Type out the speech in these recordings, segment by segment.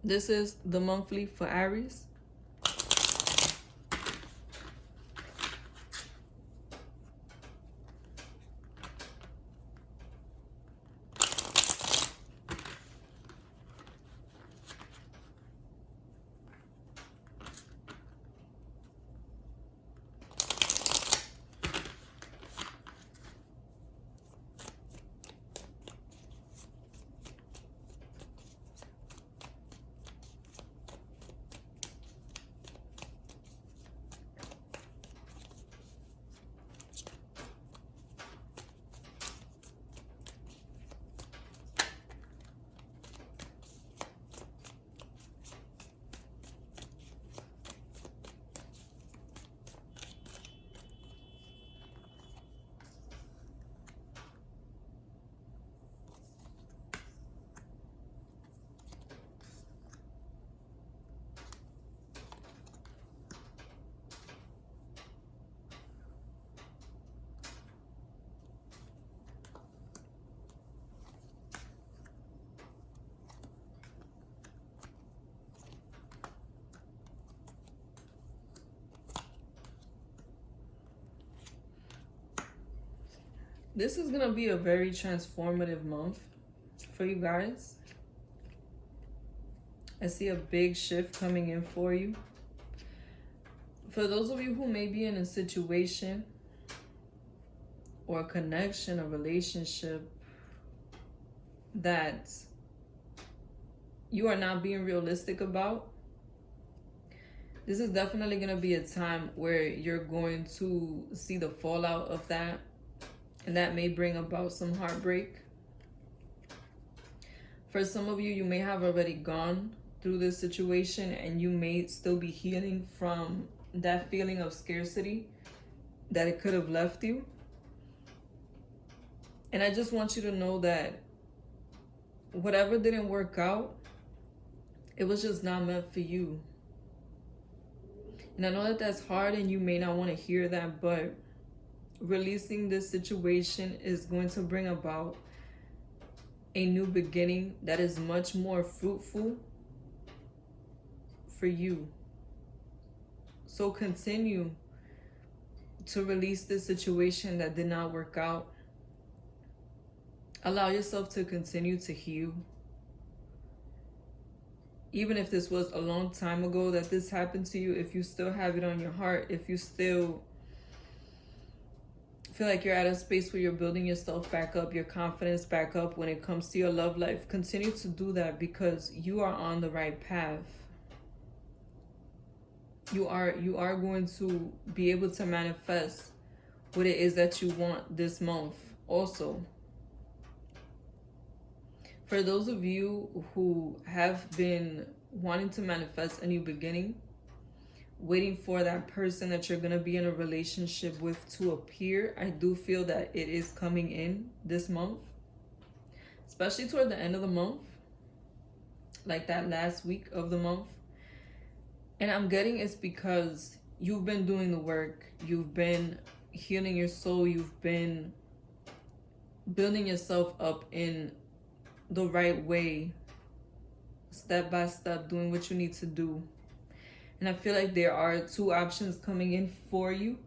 This is the monthly for Aries. This is going to be a very transformative month for you guys. I see a big shift coming in for you. For those of you who may be in a situation or a connection, a relationship that you are not being realistic about, this is definitely going to be a time where you're going to see the fallout of that. And that may bring about some heartbreak. For some of you, you may have already gone through this situation and you may still be healing from that feeling of scarcity that it could have left you. And I just want you to know that whatever didn't work out, it was just not meant for you. And I know that that's hard and you may not want to hear that, but releasing this situation is going to bring about a new beginning that is much more fruitful for you. So continue to release this situation that did not work out. Allow yourself to continue to heal. Even if this was a long time ago that this happened to you, if you still have it on your heart, if you still feel like you're at a space where you're building yourself back up, your confidence back up when it comes to your love life, continue to do that because you are on the right path. You are going to be able to manifest what it is that you want this month also. For those of you who have been wanting to manifest a new beginning, waiting for that person that you're going to be in a relationship with to appear, I do feel that it is coming in this month, especially toward the end of the month, like that last week of the month. And I'm getting it's because you've been doing the work, you've been healing your soul, you've been building yourself up in the right way, step by step, doing what you need to do. And I feel like there are two options coming in for you.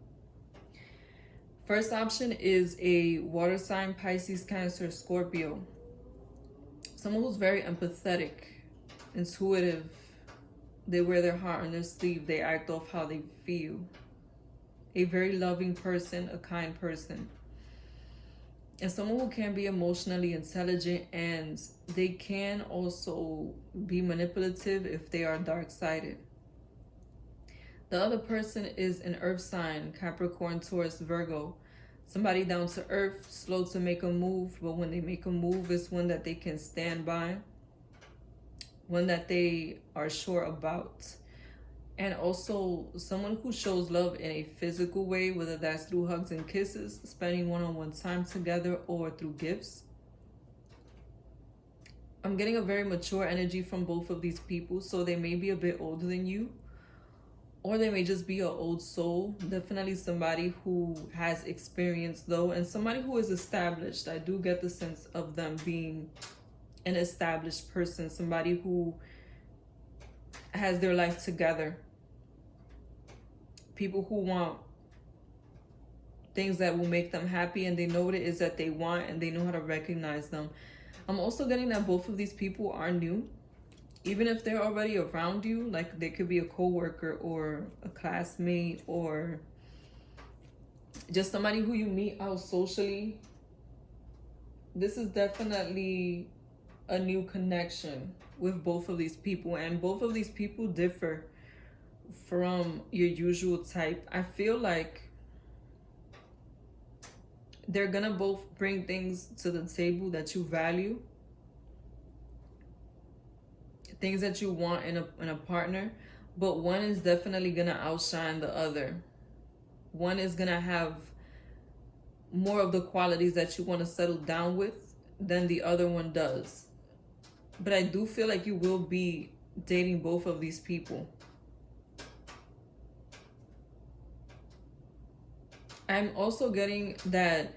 First option is a water sign, Pisces, Cancer, Scorpio. Someone who's very empathetic, intuitive. They wear their heart on their sleeve. They act off how they feel. A very loving person, a kind person. And someone who can be emotionally intelligent, and they can also be manipulative if they are dark-sided. The other person is an earth sign, Capricorn, Taurus, Virgo. Somebody down to earth, slow to make a move, but when they make a move, it's one that they can stand by, one that they are sure about. And also someone who shows love in a physical way, whether that's through hugs and kisses, spending one-on-one time together, or through gifts. I'm getting a very mature energy from both of these people, so they may be a bit older than you, or they may just be an old soul. Definitely somebody who has experience though, and somebody who is established. I do get the sense of them being an established person, somebody who has their life together. People who want things that will make them happy, and they know what it is that they want, and they know how to recognize them. I'm also getting that both of these people are new. Even if they're already around you, like they could be a co-worker or a classmate or just somebody who you meet out socially. This is definitely a new connection with both of these people, and both of these people differ from your usual type. I feel like they're gonna both bring things to the table that you value, things that you want in a partner, but one is definitely gonna outshine the other. One is gonna have more of the qualities that you want to settle down with than the other one does. But I do feel like you will be dating both of these people. I'm also getting that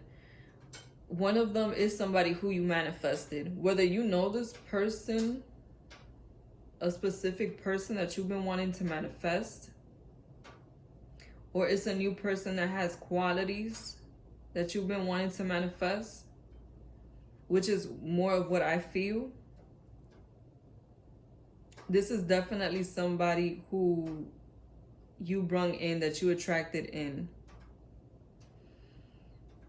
one of them is somebody who you manifested. Whether you know this person, a specific person that you've been wanting to manifest, or it's a new person that has qualities that you've been wanting to manifest, which is more of what I feel. This is definitely somebody who you brung in, that you attracted in.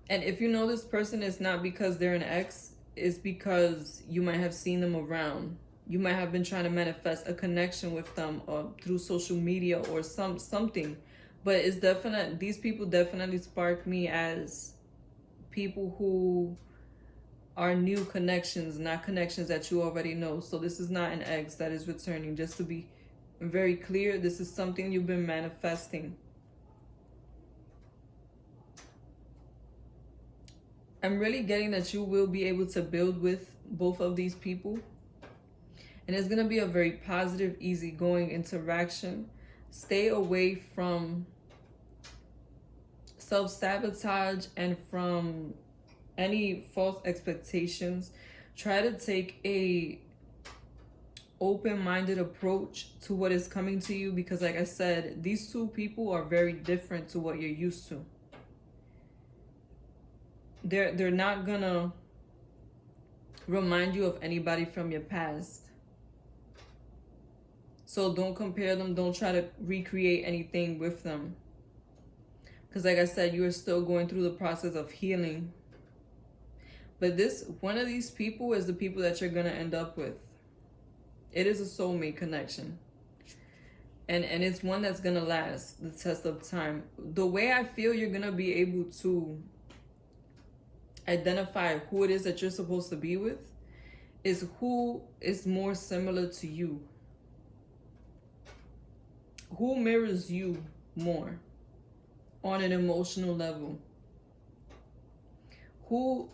And if you know this person, it's not because they're an ex, it's because you might have seen them around. You might have been trying to manifest a connection with them through social media or something. But it's definite. These people definitely spark me as people who are new connections, not connections that you already know. So this is not an ex that is returning. Just to be very clear, this is something you've been manifesting. I'm really getting that you will be able to build with both of these people. And it's going to be a very positive, easygoing interaction. Stay away from self-sabotage and from any false expectations. Try to take a open-minded approach to what is coming to you, because like I said, these two people are very different to what you're used to. They're not gonna remind you of anybody from your past. So don't compare them. Don't try to recreate anything with them. Because like I said, you are still going through the process of healing. But one of these people is the people that you're going to end up with. It is a soulmate connection. And it's one that's going to last the test of time. The way I feel you're going to be able to identify who it is that you're supposed to be with is who is more similar to you. Who mirrors you more on an emotional level? Who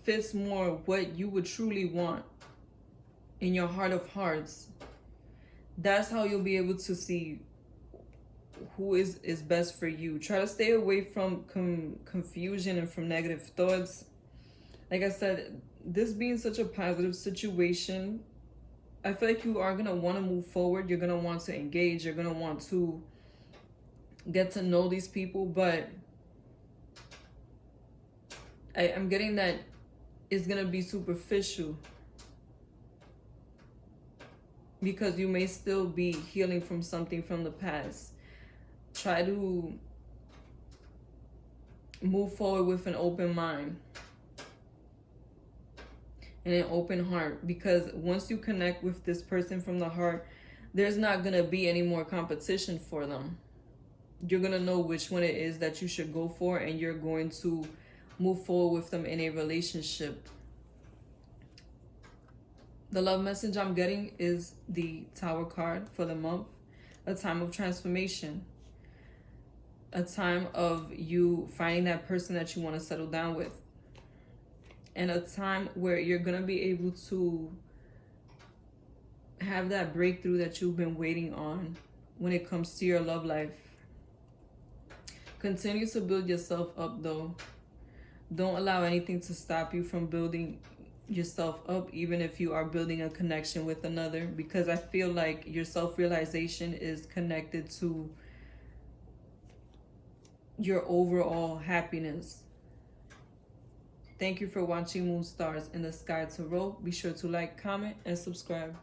fits more what you would truly want in your heart of hearts? That's how you'll be able to see who is best for you. Try to stay away from confusion and from negative thoughts. Like I said, this being such a positive situation, I feel like you are going to want to move forward. You're going to want to engage. You're going to want to get to know these people. But I'm getting that it's going to be superficial, because you may still be healing from something from the past. Try to move forward with an open mind and an open heart, because once you connect with this person from the heart, there's not going to be any more competition for them. You're going to know which one it is that you should go for, and you're going to move forward with them in a relationship. The love message I'm getting is the Tower card for the month. A time of transformation. A time of you finding that person that you want to settle down with. And a time where you're going to be able to have that breakthrough that you've been waiting on when it comes to your love life. Continue to build yourself up though. Don't allow anything to stop you from building yourself up, even if you are building a connection with another, because I feel like your self-realization is connected to your overall happiness. Thank you for watching Moon Stars in the Sky Tarot. Be sure to like, comment, and subscribe.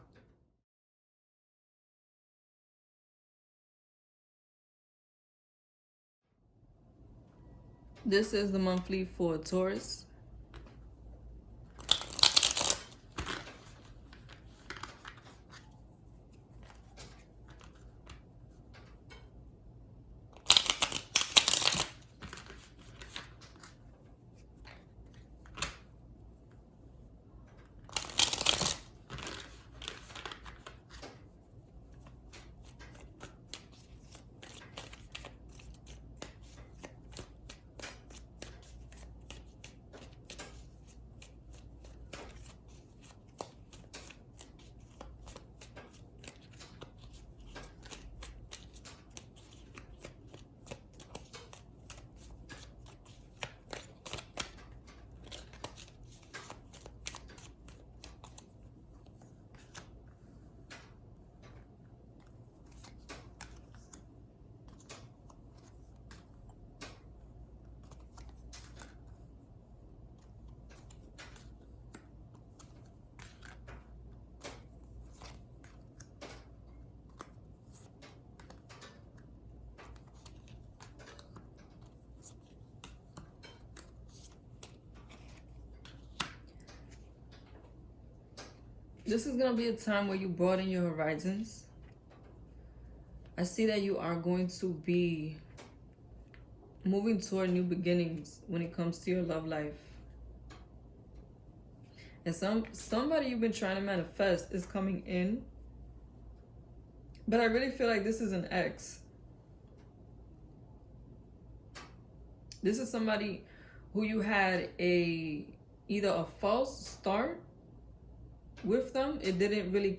This is the monthly for Taurus. This is going to be a time where you broaden your horizons. I see that you are going to be moving toward new beginnings when it comes to your love life. And somebody you've been trying to manifest is coming in. But I really feel like this is an ex. This is somebody who you had either a false start with them, it didn't really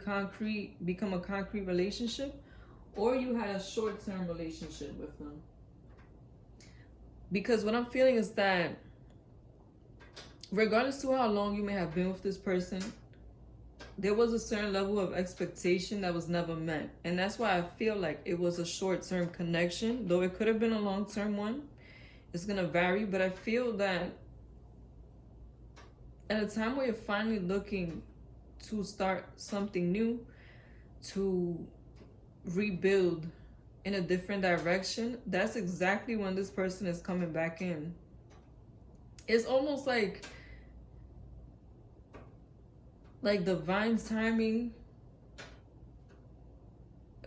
become a concrete relationship, or you had a short-term relationship with them. Because what I'm feeling is that regardless to how long you may have been with this person, there was a certain level of expectation that was never met. And that's why I feel like it was a short-term connection, though it could have been a long-term one. It's going to vary, but I feel that at a time where you're finally looking to start something new, to rebuild in a different direction, that's exactly when this person is coming back in. It's almost like divine timing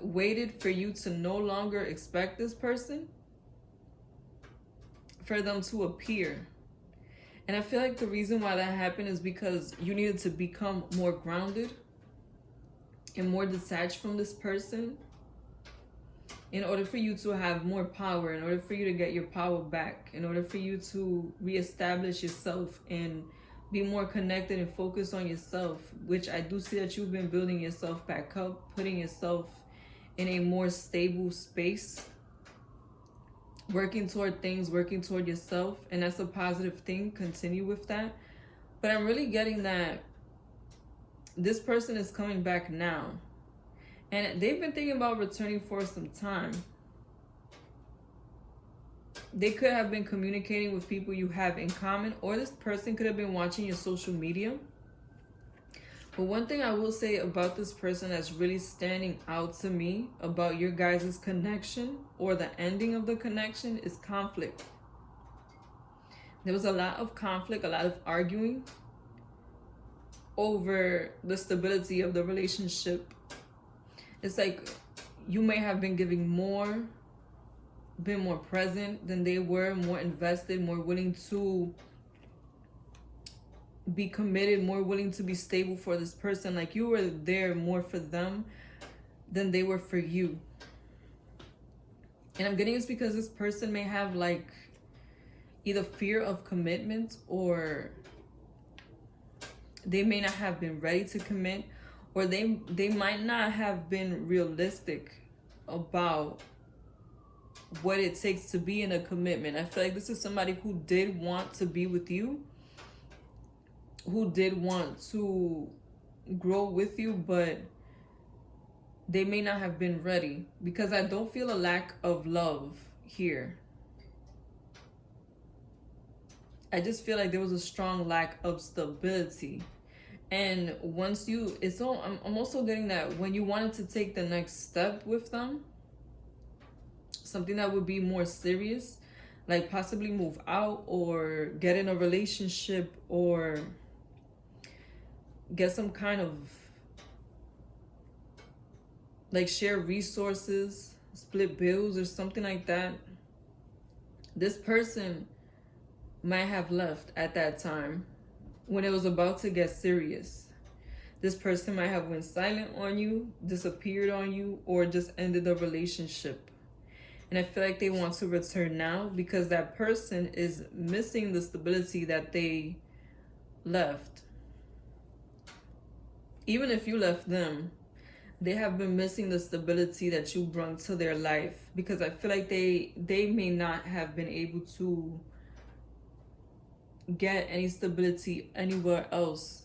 waited for you to no longer expect this person, for them to appear. And I feel like the reason why that happened is because you needed to become more grounded and more detached from this person in order for you to have more power, in order for you to get your power back, in order for you to reestablish yourself and be more connected and focused on yourself, which I do see that you've been building yourself back up, putting yourself in a more stable space, working toward things, working toward yourself, and that's a positive thing. Continue with that. But I'm really getting that this person is coming back now, and they've been thinking about returning for some time. They could have been communicating with people you have in common, or this person could have been watching your social media. But one thing I will say about this person that's really standing out to me about your guys' connection, or the ending of the connection, is conflict. There was a lot of conflict, a lot of arguing over the stability of the relationship. It's like you may have been giving more, been more present than they were, more invested, more willing to be committed, more willing to be stable for this person. Like you were there more for them than they were for you. And I'm getting this because this person may have like either fear of commitment, or they may not have been ready to commit, or they might not have been realistic about what it takes to be in a commitment. I feel like this is somebody who did want to be with you, who did want to grow with you, but they may not have been ready, because I don't feel a lack of love here. I just feel like there was a strong lack of stability. And once you, I'm also getting that when you wanted to take the next step with them, something that would be more serious, like possibly move out or get in a relationship or get some kind of like share resources, split bills or something like that. This person might have left at that time when it was about to get serious. This person might have went silent on you, disappeared on you, or just ended the relationship. And I feel like they want to return now because that person is missing the stability that they left. Even if you left them, they have been missing the stability that you brought to their life, because I feel like they may not have been able to get any stability anywhere else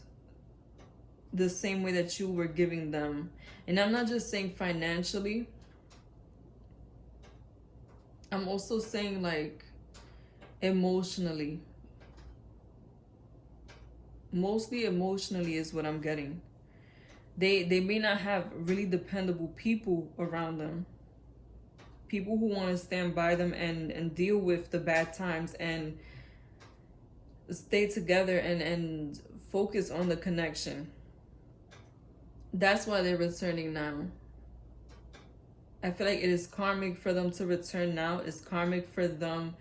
the same way that you were giving them. And I'm not just saying financially, I'm also saying like emotionally. Mostly emotionally is what I'm getting. They may not have really dependable people around them. People who want to stand by them and deal with the bad times and stay together and focus on the connection. That's why they're returning now. I feel like it is karmic for them to return now. It's karmic for them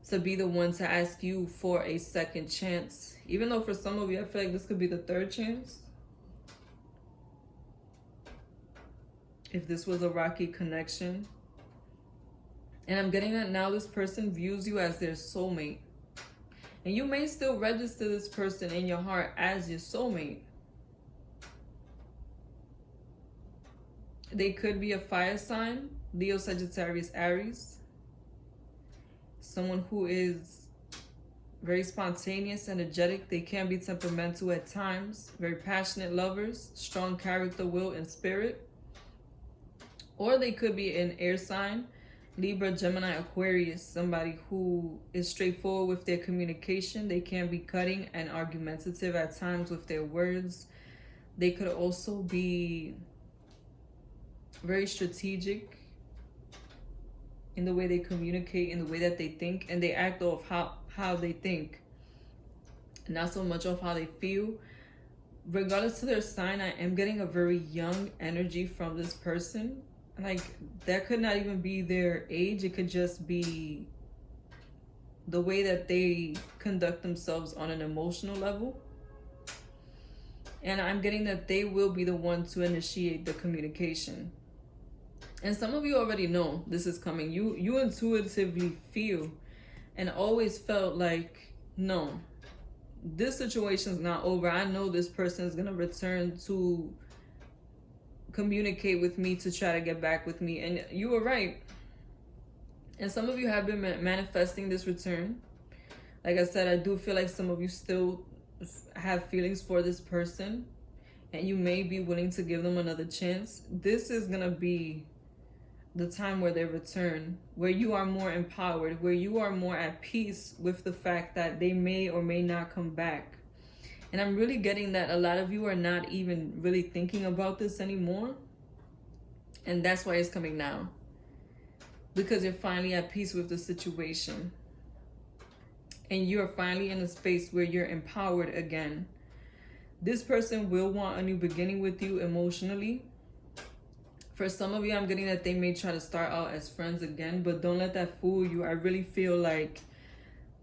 to be the one to ask you for a second chance. Even though for some of you, I feel like this could be the third chance. If this was a rocky connection. And I'm getting that now this person views you as their soulmate. And you may still register this person in your heart as your soulmate. They could be a fire sign, Leo, Sagittarius, Aries. Someone who is very spontaneous, energetic. They can be temperamental at times. Very passionate lovers, strong character, will, and spirit. Or they could be an air sign, Libra, Gemini, Aquarius. Somebody who is straightforward with their communication. They can be cutting and argumentative at times with their words. They could also be very strategic in the way they communicate, in the way that they think, and they act off how they think, not so much off how they feel. Regardless of their sign, I am getting a very young energy from this person. Like, that could not even be their age. It could just be the way that they conduct themselves on an emotional level. And I'm getting that they will be the one to initiate the communication. And some of you already know this is coming. You intuitively feel and always felt like, no, this situation's not over. I know this person is going to return to communicate with me, to try to get back with me. And you were right. And some of you have been manifesting this return. Like I said, I do feel like some of you still have feelings for this person, and you may be willing to give them another chance. This is going to be the time where they return, where you are more empowered, where you are more at peace with the fact that they may or may not come back. And I'm really getting that a lot of you are not even really thinking about this anymore. And that's why it's coming now. Because you're finally at peace with the situation. And you're finally in a space where you're empowered again. This person will want a new beginning with you emotionally. For some of you, I'm getting that they may try to start out as friends again, but don't let that fool you. I really feel like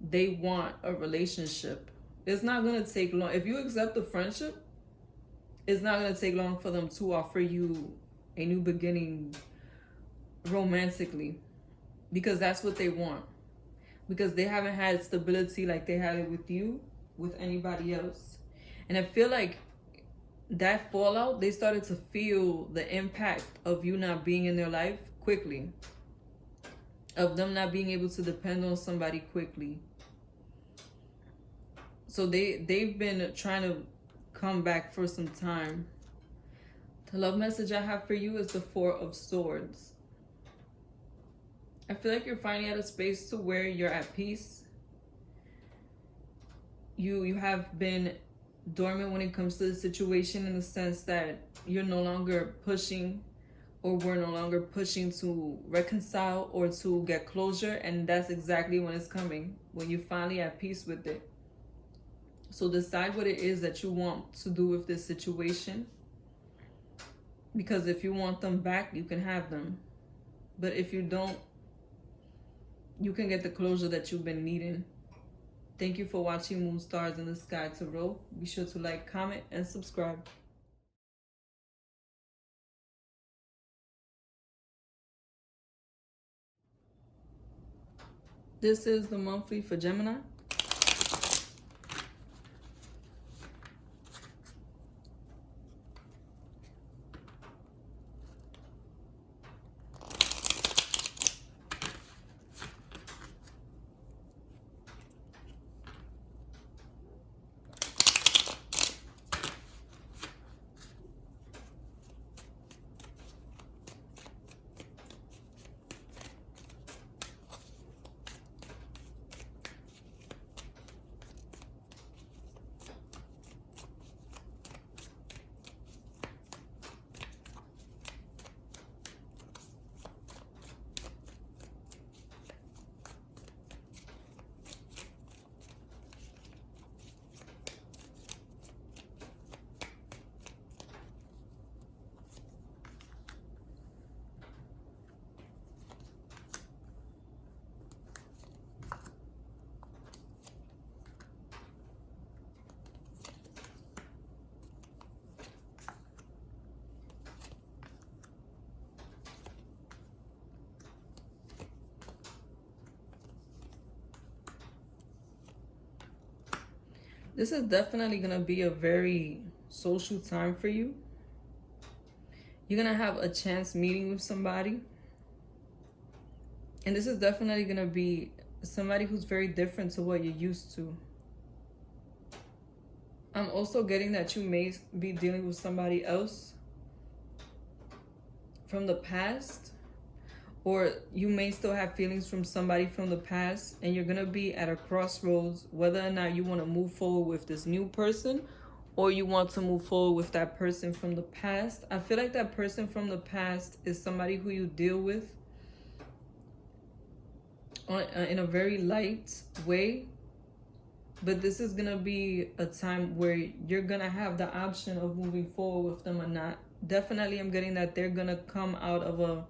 they want a relationship. It's not going to take long. If you accept the friendship, it's not going to take long for them to offer you a new beginning romantically, because that's what they want. Because they haven't had stability like they had it with you, with anybody else. And I feel like that fallout, they started to feel the impact of you not being in their life quickly, of them not being able to depend on somebody quickly. So they've been trying to come back for some time. The love message I have for you is the Four of Swords. I feel like you're finally at a space to where you're at peace. You have been dormant when it comes to the situation, in the sense that you're no longer pushing, or we're no longer pushing to reconcile or to get closure, and that's exactly when it's coming, when you're finally at peace with it. So decide what it is that you want to do with this situation, because if you want them back, you can have them. But if you don't, you can get the closure that you've been needing. Thank you for watching Moon Stars in the Sky Tarot. Be sure to like, comment, and subscribe. This is the monthly for Gemini. This is definitely going to be a very social time for you. You're going to have a chance meeting with somebody. And this is definitely going to be somebody who's very different to what you're used to. I'm also getting that you may be dealing with somebody else from the past. Or you may still have feelings from somebody from the past, and you're going to be at a crossroads whether or not you want to move forward with this new person, or you want to move forward with that person from the past. I feel like that person from the past is somebody who you deal with in a very light way. But this is going to be a time where you're going to have the option of moving forward with them or not. Definitely, I'm getting that they're going to come out of a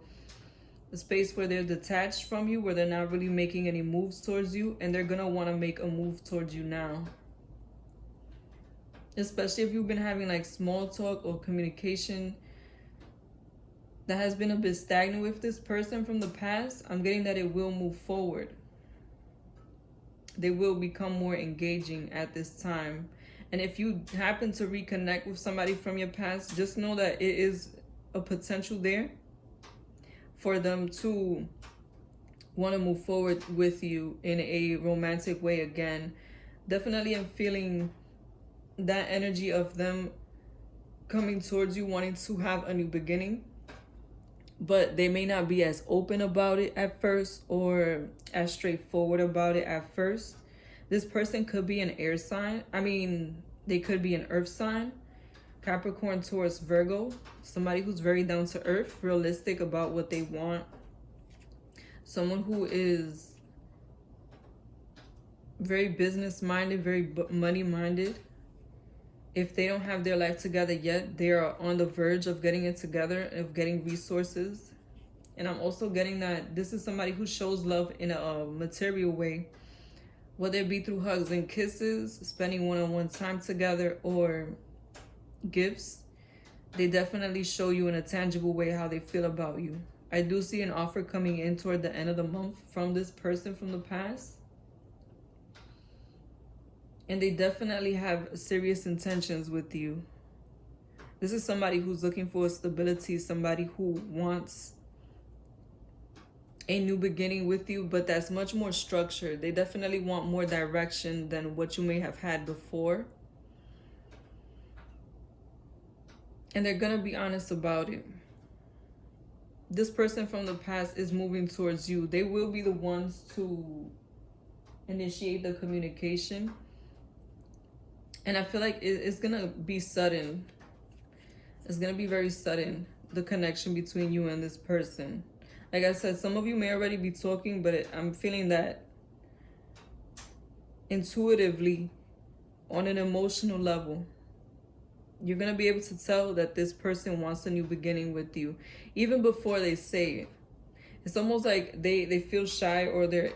space where they're detached from you, where they're not really making any moves towards you, and they're gonna want to make a move towards you now. Especially if you've been having like small talk or communication that has been a bit stagnant with this person from the past. I'm getting that it will move forward. They will become more engaging at this time. And if you happen to reconnect with somebody from your past, just know that it is a potential there for them to want to move forward with you in a romantic way again. Definitely I'm feeling that energy of them coming towards you, wanting to have a new beginning. But they may not be as open about it at first, or as straightforward about it at first. This person could be an air sign. I mean, they could be an earth sign. Capricorn, Taurus, Virgo. Somebody who's very down to earth, realistic about what they want. Someone who is very business minded, very money minded. If they don't have their life together yet, they are on the verge of getting it together, of getting resources. And I'm also getting that this is somebody who shows love in a material way, whether it be through hugs and kisses, spending one-on-one time together, or gifts. They definitely show you in a tangible way how they feel about you. I do see an offer coming in toward the end of the month from this person from the past. And they definitely have serious intentions with you. This is somebody who's looking for stability, somebody who wants a new beginning with you, but that's much more structured. They definitely want more direction than what you may have had before. And they're gonna be honest about it. This person from the past is moving towards you. They will be the ones to initiate the communication. And I feel like it's gonna be sudden. It's gonna be very sudden, the connection between you and this person. Like I said, some of you may already be talking, but I'm feeling that intuitively, on an emotional level, you're going to be able to tell that this person wants a new beginning with you, even before they say it. It's almost like they feel shy, or they're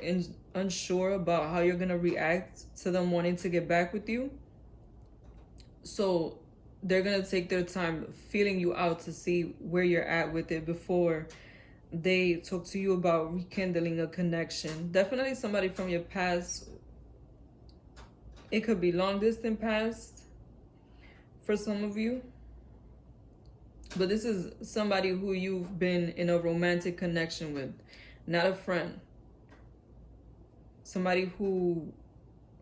unsure about how you're going to react to them wanting to get back with you. So they're going to take their time feeling you out to see where you're at with it before they talk to you about rekindling a connection. Definitely somebody from your past. It could be long distance past for some of you. But this is somebody who you've been in a romantic connection with, not a friend. Somebody who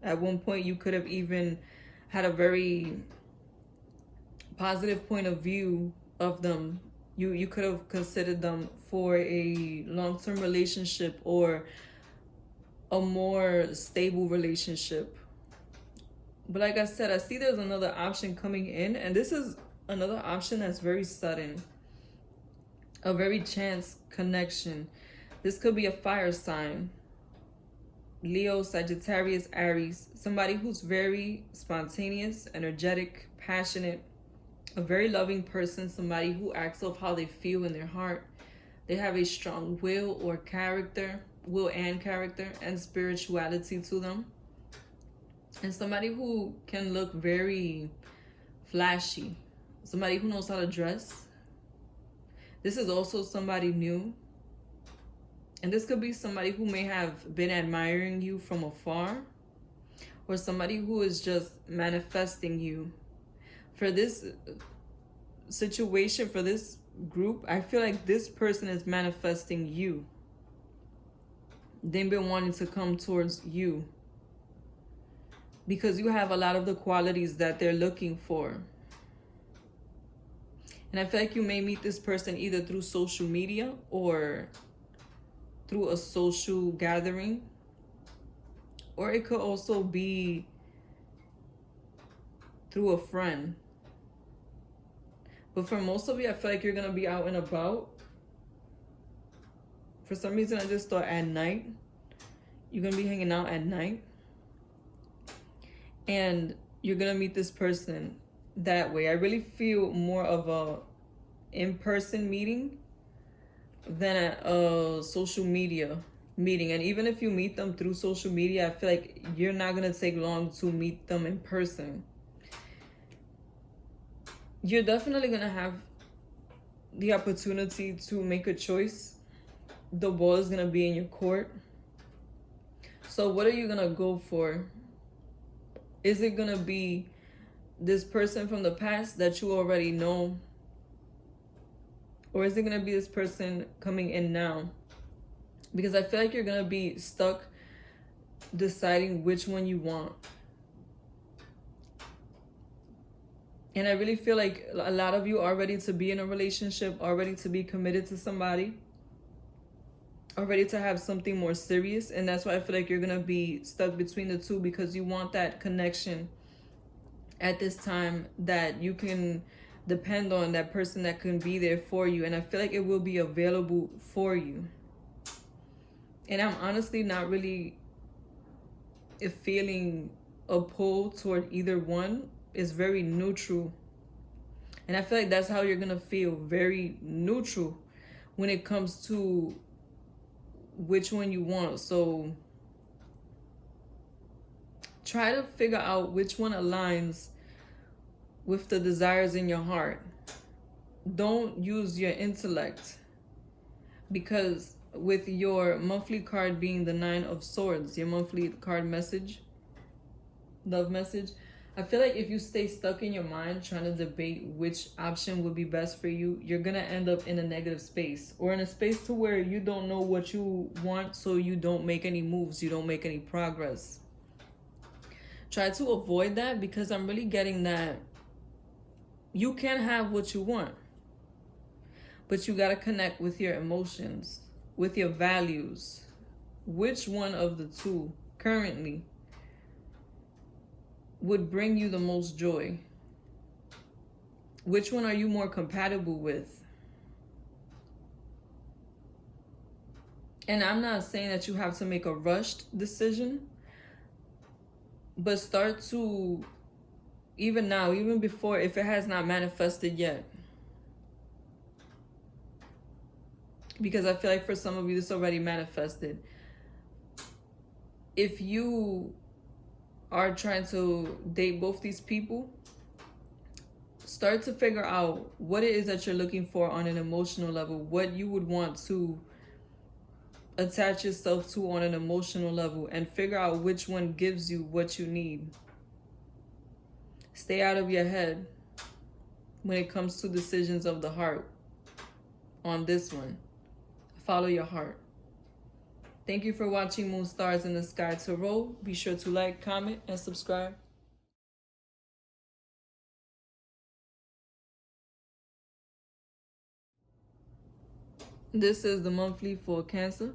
at one point you could have even had a very positive point of view of them. You could have considered them for a long-term relationship or a more stable relationship. But like I said, I see there's another option coming in, and this is another option that's very sudden, a very chance connection. This could be a fire sign, Leo, Sagittarius, Aries, somebody who's very spontaneous, energetic, passionate, a very loving person, somebody who acts off how they feel in their heart. They have a strong will or character, will and character, and spirituality to them. And somebody who can look very flashy, somebody who knows how to dress. This is also somebody new. And this could be somebody who may have been admiring you from afar, or somebody who is just manifesting you. For this situation, for this group, I feel like this person is manifesting you. They've been wanting to come towards you because you have a lot of the qualities that they're looking for. And I feel like you may meet this person either through social media or through a social gathering, or it could also be through a friend. But for most of you, I feel like you're going to be out and about. For some reason, I just thought at night. You're going to be hanging out at night. And you're going to meet this person that way. I really feel more of a in-person meeting than a social media meeting. And even if you meet them through social media, I feel like you're not going to take long to meet them in person. You're definitely going to have the opportunity to make a choice. The ball is going to be in your court. So what are you going to go for? Is it going to be this person from the past that you already know? Or is it going to be this person coming in now? Because I feel like you're going to be stuck deciding which one you want. And I really feel like a lot of you are ready to be in a relationship, are ready to be committed to somebody, are ready to have something more serious. And that's why I feel like you're going to be stuck between the two, because you want that connection at this time that you can depend on, that person that can be there for you. And I feel like it will be available for you. And I'm honestly not really feeling a pull toward either one. It's very neutral. And I feel like that's how you're going to feel, very neutral when it comes to which one you want. So try to figure out which one aligns with the desires in your heart. Don't use your intellect, because with your monthly card being the 9 of Swords, your monthly card message, love message, I feel like if you stay stuck in your mind trying to debate which option would be best for you, you're going to end up in a negative space, or in a space to where you don't know what you want, so you don't make any moves, you don't make any progress. Try to avoid that, because I'm really getting that you can have what you want, but you got to connect with your emotions, with your values. Which one of the two currently would bring you the most joy? Which one are you more compatible with? And I'm not saying that you have to make a rushed decision, but start to, even now, even before, if it has not manifested yet. Because I feel like for some of you, this already manifested. If you are trying to date both these people, start to figure out what it is that you're looking for on an emotional level, what you would want to attach yourself to on an emotional level, and figure out which one gives you what you need. Stay out of your head when it comes to decisions of the heart on this one. Follow your heart. Thank you for watching Moon Stars in the Sky Tarot. Be sure to like, comment, and subscribe. This is the monthly for Cancer.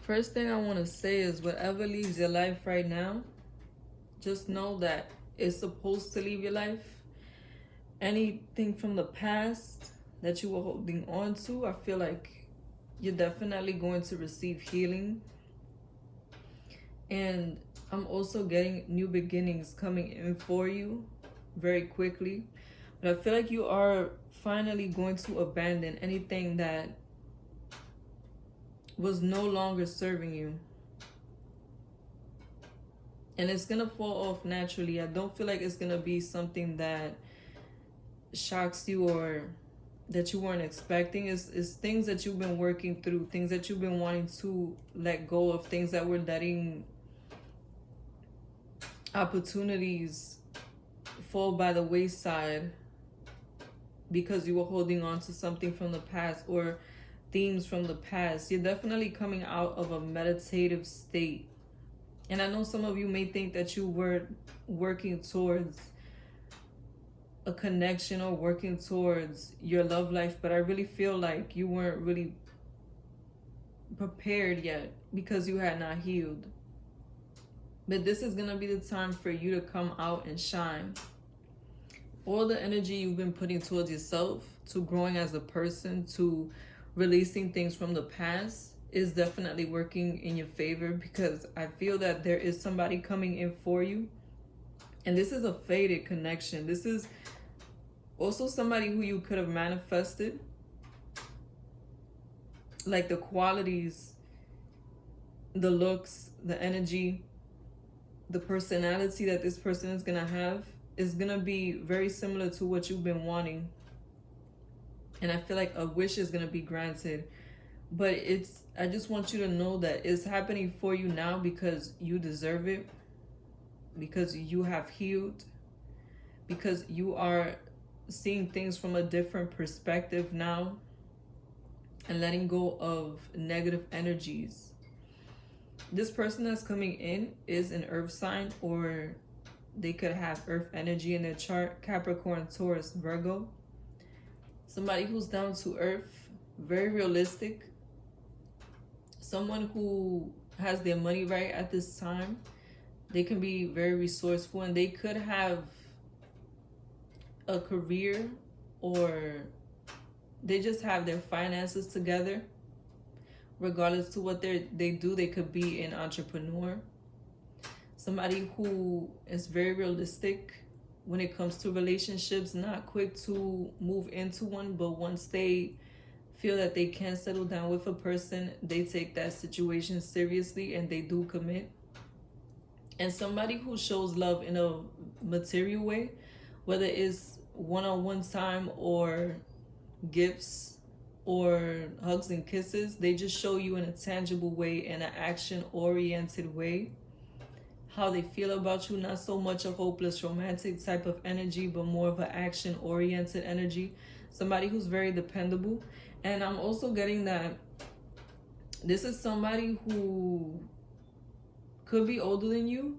First thing I want to say is whatever leaves your life right now, just know that it's supposed to leave your life. Anything from the past that you were holding on to, I feel like you're definitely going to receive healing. And I'm also getting new beginnings coming in for you very quickly. But I feel like you are finally going to abandon anything that was no longer serving you. And it's going to fall off naturally. I don't feel like it's going to be something that shocks you or that you weren't expecting. It's things that you've been working through, things that you've been wanting to let go of, things that were letting opportunities fall by the wayside because you were holding on to something from the past or themes from the past. You're definitely coming out of a meditative state. And I know some of you may think that you were working towards a connection or working towards your love life, but I really feel like you weren't really prepared yet because you had not healed. But this is going to be the time for you to come out and shine. All the energy you've been putting towards yourself, to growing as a person, to releasing things from the past, is definitely working in your favor, because I feel that there is somebody coming in for you. And this is a fated connection. This is also somebody who you could have manifested. Like the qualities, the looks, the energy, the personality that this person is going to have is going to be very similar to what you've been wanting. And I feel like a wish is going to be granted. But I just want you to know that it's happening for you now because you deserve it. because you have healed, because you are seeing things from a different perspective now and letting go of negative energies. This person that's coming in is an earth sign, or they could have earth energy in their chart. Capricorn, Taurus, Virgo. Somebody who's down to earth, very realistic. Someone who has their money right at this time. They can be very resourceful, and they could have a career, or they just have their finances together. Regardless to what they do, they could be an entrepreneur. Somebody who is very realistic when it comes to relationships, not quick to move into one, but once they feel that they can settle down with a person, they take that situation seriously and they do commit. And somebody who shows love in a material way, whether it's one-on-one time or gifts or hugs and kisses, they just show you in a tangible way, in an action-oriented way, how they feel about you. Not so much a hopeless romantic type of energy, but more of an action-oriented energy. Somebody who's very dependable. And I'm also getting that this is somebody who could be older than you.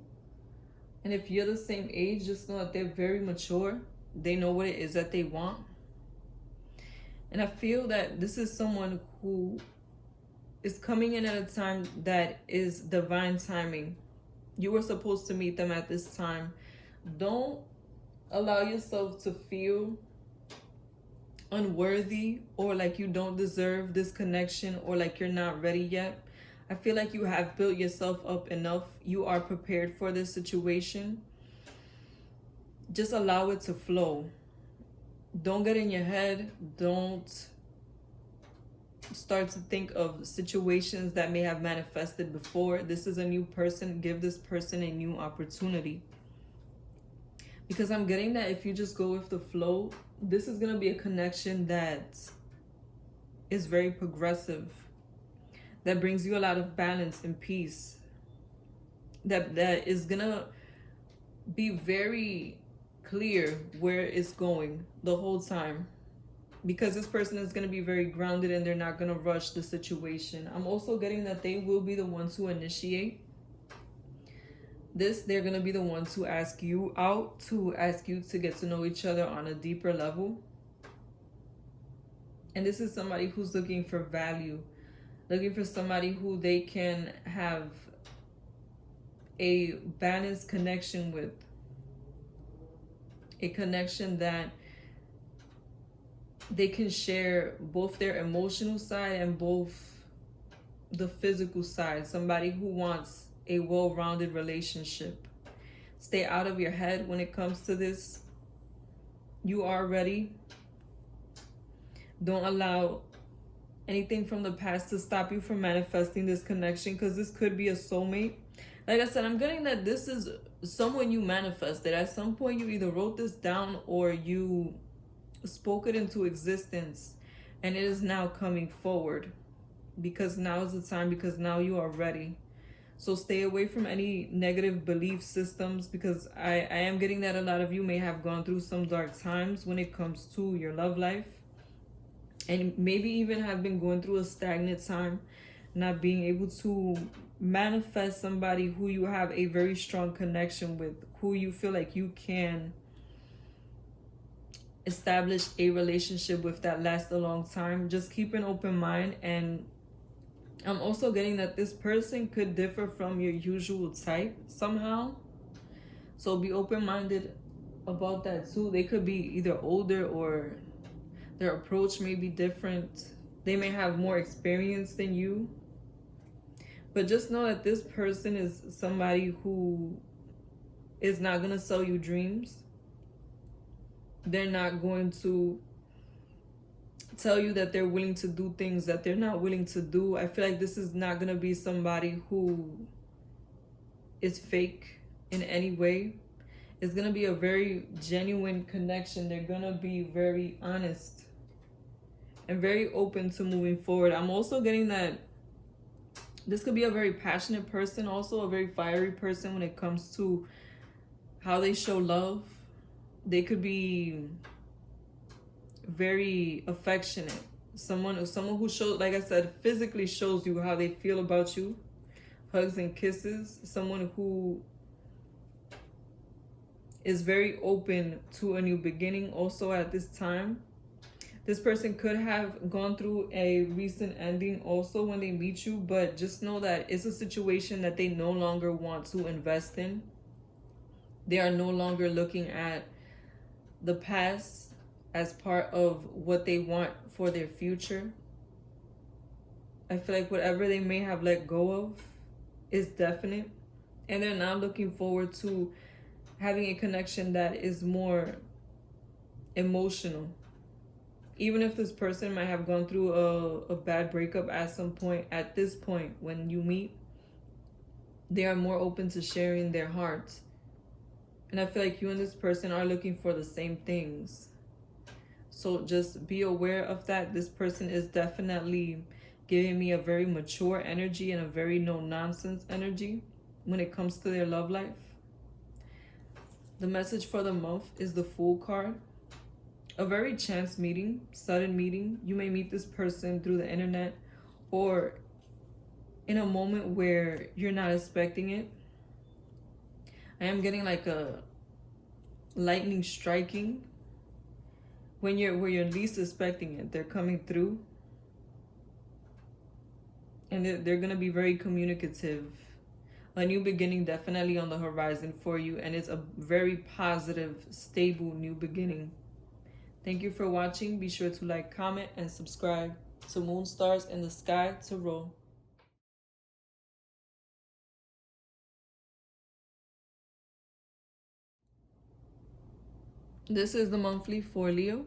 And if you're the same age, just know that they're very mature. They know what it is that they want. And I feel that this is someone who is coming in at a time that is divine timing. You were supposed to meet them at this time. Don't allow yourself to feel unworthy or like you don't deserve this connection or like you're not ready yet. I feel like you have built yourself up enough. You are prepared for this situation. Just allow it to flow. Don't get in your head. Don't start to think of situations that may have manifested before. This is a new person. Give this person a new opportunity. Because I'm getting that if you just go with the flow, this is going to be a connection that is very progressive, that brings you a lot of balance and peace, that is going to be very clear where it's going the whole time, because this person is going to be very grounded and they're not going to rush the situation. I'm also getting that they will be the ones who initiate this. They're going to be the ones who ask you out, to ask you to get to know each other on a deeper level. And this is somebody who's looking for value, looking for somebody who they can have a balanced connection with, a connection that they can share both their emotional side and both the physical side. Somebody who wants a well-rounded relationship. Stay out of your head when it comes to this. You are ready. Don't allow anything from the past to stop you from manifesting this connection, because this could be a soulmate. Like I said, I'm getting that this is someone you manifested. At some point, you either wrote this down or you spoke it into existence, and it is now coming forward, because now is the time, because now you are ready. So stay away from any negative belief systems, because I am getting that a lot of you may have gone through some dark times when it comes to your love life, and maybe even have been going through a stagnant time, not being able to manifest somebody who you have a very strong connection with, who you feel like you can establish a relationship with that lasts a long time. Just keep an open mind. And I'm also getting that this person could differ from your usual type somehow. So be open-minded about that too. They could be either older or their approach may be different. They may have more experience than you. But just know that this person is somebody who is not going to sell you dreams. They're not going to tell you that they're willing to do things that they're not willing to do. I feel like this is not going to be somebody who is fake in any way. It's going to be a very genuine connection. They're going to be very honest and very open to moving forward. I'm also getting that this could be a very passionate person, also a very fiery person when it comes to how they show love. They could be very affectionate. Someone who shows, like I said, physically shows you how they feel about you. Hugs and kisses. Someone who is very open to a new beginning also at this time. This person could have gone through a recent ending also when they meet you, but just know that it's a situation that they no longer want to invest in. They are no longer looking at the past as part of what they want for their future. I feel like whatever they may have let go of is definite, and they're now looking forward to having a connection that is more emotional. Even if this person might have gone through a bad breakup at some point, at this point when you meet, they are more open to sharing their hearts. And I feel like you and this person are looking for the same things. So just be aware of that. This person is definitely giving me a very mature energy and a very no-nonsense energy when it comes to their love life. The message for the month is the Fool card. A very chance meeting, sudden meeting. You may meet this person through the internet or in a moment where you're not expecting it. I am getting like a lightning striking. Where you're least expecting it, they're coming through. And they're going to be very communicative. A new beginning definitely on the horizon for you. And it's a very positive, stable new beginning. Thank you for watching. Be sure to like, comment, and subscribe to Moon Stars in the Sky Tarot. This is the monthly for Leo.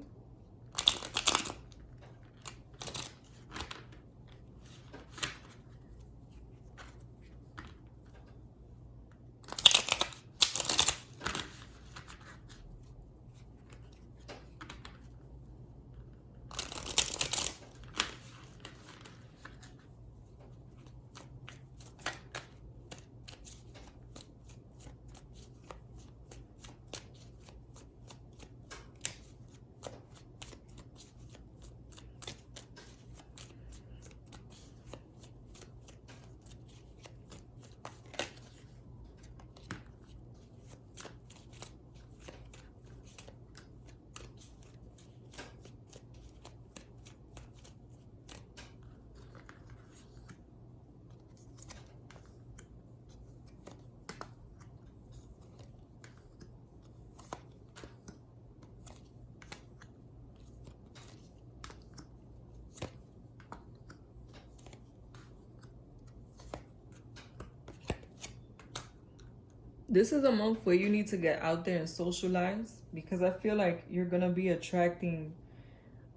This is a month where you need to get out there and socialize, because I feel like you're going to be attracting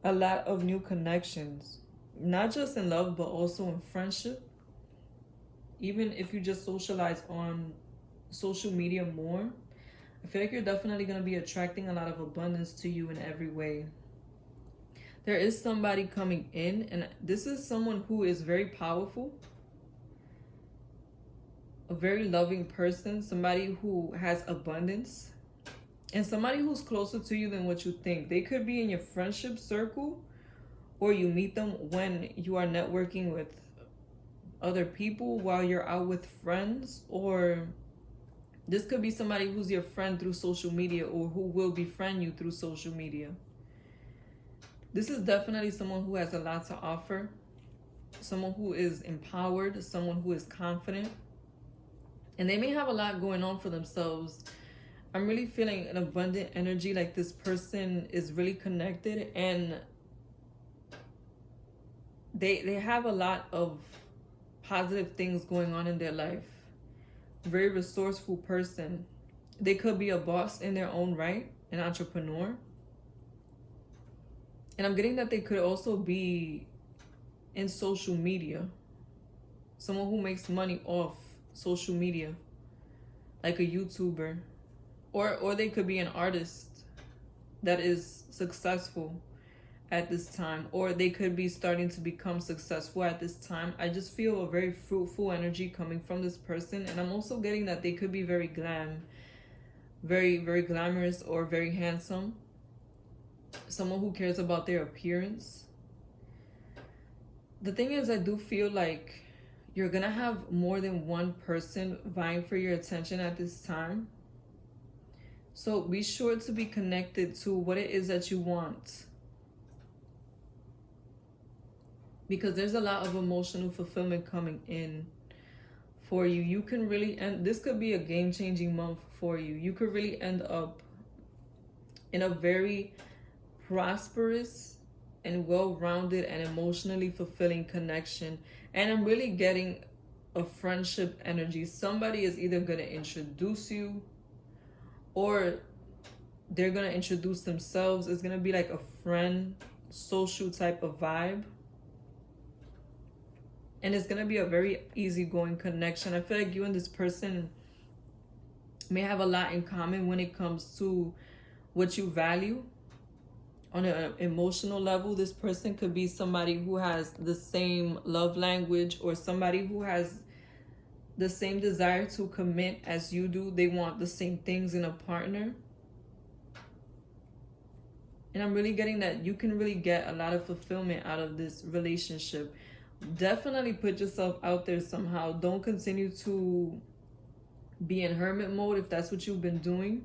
a lot of new connections, not just in love, but also in friendship. Even if you just socialize on social media more, I feel like you're definitely going to be attracting a lot of abundance to you in every way. There is somebody coming in, and this is someone who is very powerful. A very loving person, somebody who has abundance, and somebody who's closer to you than what you think. They could be in your friendship circle, or you meet them when you are networking with other people while you're out with friends, or this could be somebody who's your friend through social media or who will befriend you through social media. This is definitely someone who has a lot to offer, someone who is empowered, someone who is confident. And they may have a lot going on for themselves. I'm really feeling an abundant energy, like this person is really connected, and they have a lot of positive things going on in their life. Very resourceful person. They could be a boss in their own right, an entrepreneur. And I'm getting that they could also be in social media. Someone who makes money off social media, like a YouTuber, or they could be an artist that is successful at this time, or they could be starting to become successful at this time. I just feel a very fruitful energy coming from this person, and I'm also getting that they could be very glam. very, very glamorous or very handsome. Someone who cares about their appearance. The thing is, I do feel like you're gonna have more than one person vying for your attention at this time. So be sure to be connected to what it is that you want. Because there's a lot of emotional fulfillment coming in for you. You can really end, this could be a game-changing month for you. You could really end up in a very prosperous and well-rounded and emotionally fulfilling connection. And I'm really getting a friendship energy. Somebody is either going to introduce you or they're going to introduce themselves. It's going to be like a friend, social type of vibe. And it's going to be a very easygoing connection. I feel like you and this person may have a lot in common when it comes to what you value. On an emotional level, this person could be somebody who has the same love language or somebody who has the same desire to commit as you do. They want the same things in a partner. And I'm really getting that you can really get a lot of fulfillment out of this relationship. Definitely put yourself out there somehow. Don't continue to be in hermit mode if that's what you've been doing.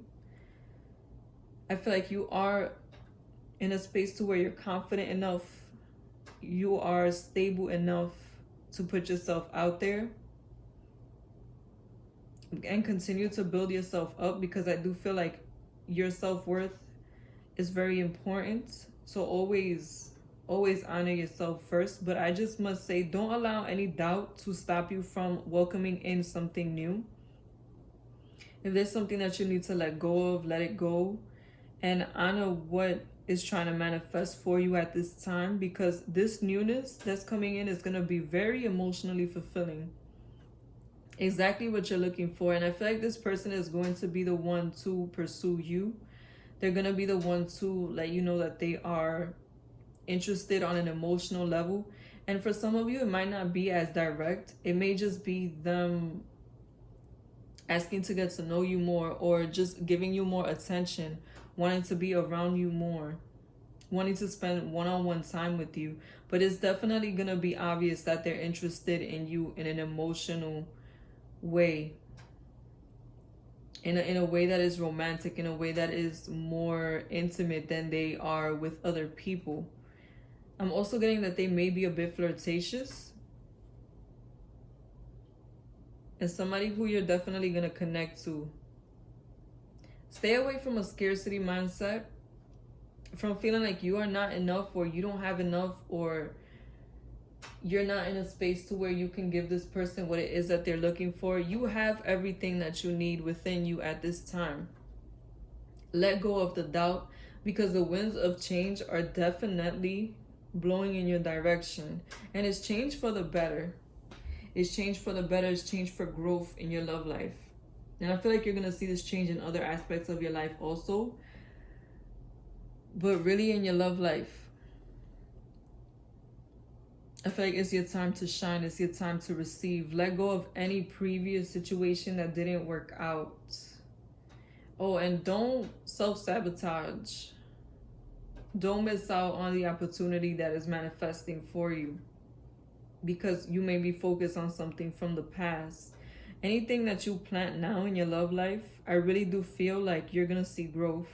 I feel like you are in a space to where you're confident enough, you are stable enough to put yourself out there and continue to build yourself up, because I do feel like your self-worth is very important. So always honor yourself first. But I just must say, don't allow any doubt to stop you from welcoming in something new. If there's something that you need to let go of, let it go and honor what is trying to manifest for you at this time, because this newness that's coming in is going to be very emotionally fulfilling. Exactly what you're looking for. And I feel like this person is going to be the one to pursue you. They're going to be the one to let you know that they are interested on an emotional level. And for some of you, it might not be as direct. It may just be them asking to get to know you more, or just giving you more attention, wanting to be around you more, wanting to spend one-on-one time with you. But it's definitely going to be obvious that they're interested in you in an emotional way, in a way that is romantic, in a way that is more intimate than they are with other people. I'm also getting that they may be a bit flirtatious. And somebody who you're definitely going to connect to. Stay away from a scarcity mindset, from feeling like you are not enough, or you don't have enough, or you're not in a space to where you can give this person what it is that they're looking for. You have everything that you need within you at this time. Let go of the doubt, because the winds of change are definitely blowing in your direction. And it's change for the better. It's change for the better. It's change for growth in your love life. And I feel like you're going to see this change in other aspects of your life also. But really in your love life, I feel like it's your time to shine. It's your time to receive. Let go of any previous situation that didn't work out. Oh, and don't self-sabotage. Don't miss out on the opportunity that is manifesting for you, because you may be focused on something from the past. Anything that you plant now in your love life, I really do feel like you're going to see growth.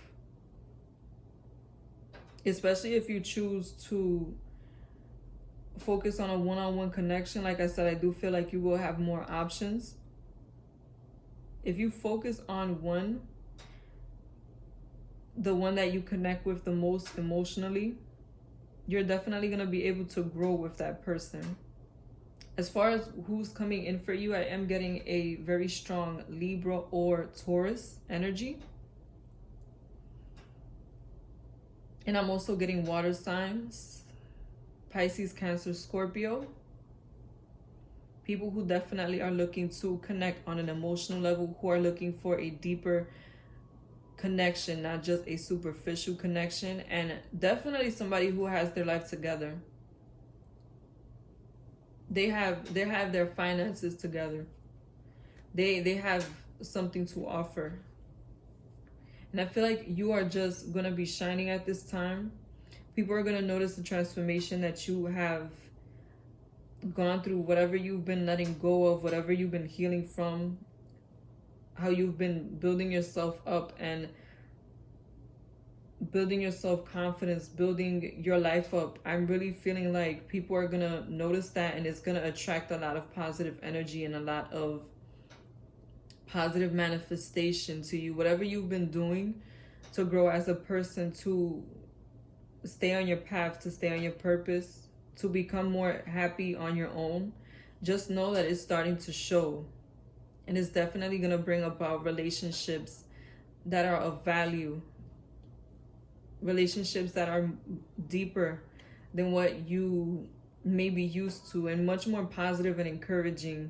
Especially if you choose to focus on a one-on-one connection. Like I said, I do feel like you will have more options. If you focus on the one that you connect with the most emotionally, you're definitely going to be able to grow with that person. As far as who's coming in for you, I am getting a very strong Libra or Taurus energy. And I'm also getting water signs, Pisces, Cancer, Scorpio. People who definitely are looking to connect on an emotional level, who are looking for a deeper connection, not just a superficial connection. And definitely somebody who has their life together. They have their finances together. They have something to offer. And I feel like you are just going to be shining at this time. People are going to notice the transformation that you have gone through, whatever you've been letting go of, whatever you've been healing from, how you've been building yourself up and building your self-confidence, building your life up. I'm really feeling like people are going to notice that, and it's going to attract a lot of positive energy and a lot of positive manifestation to you. Whatever you've been doing to grow as a person, to stay on your path, to stay on your purpose, to become more happy on your own, just know that it's starting to show. And it's definitely going to bring about relationships that are of value, relationships that are deeper than what you may be used to, and much more positive and encouraging.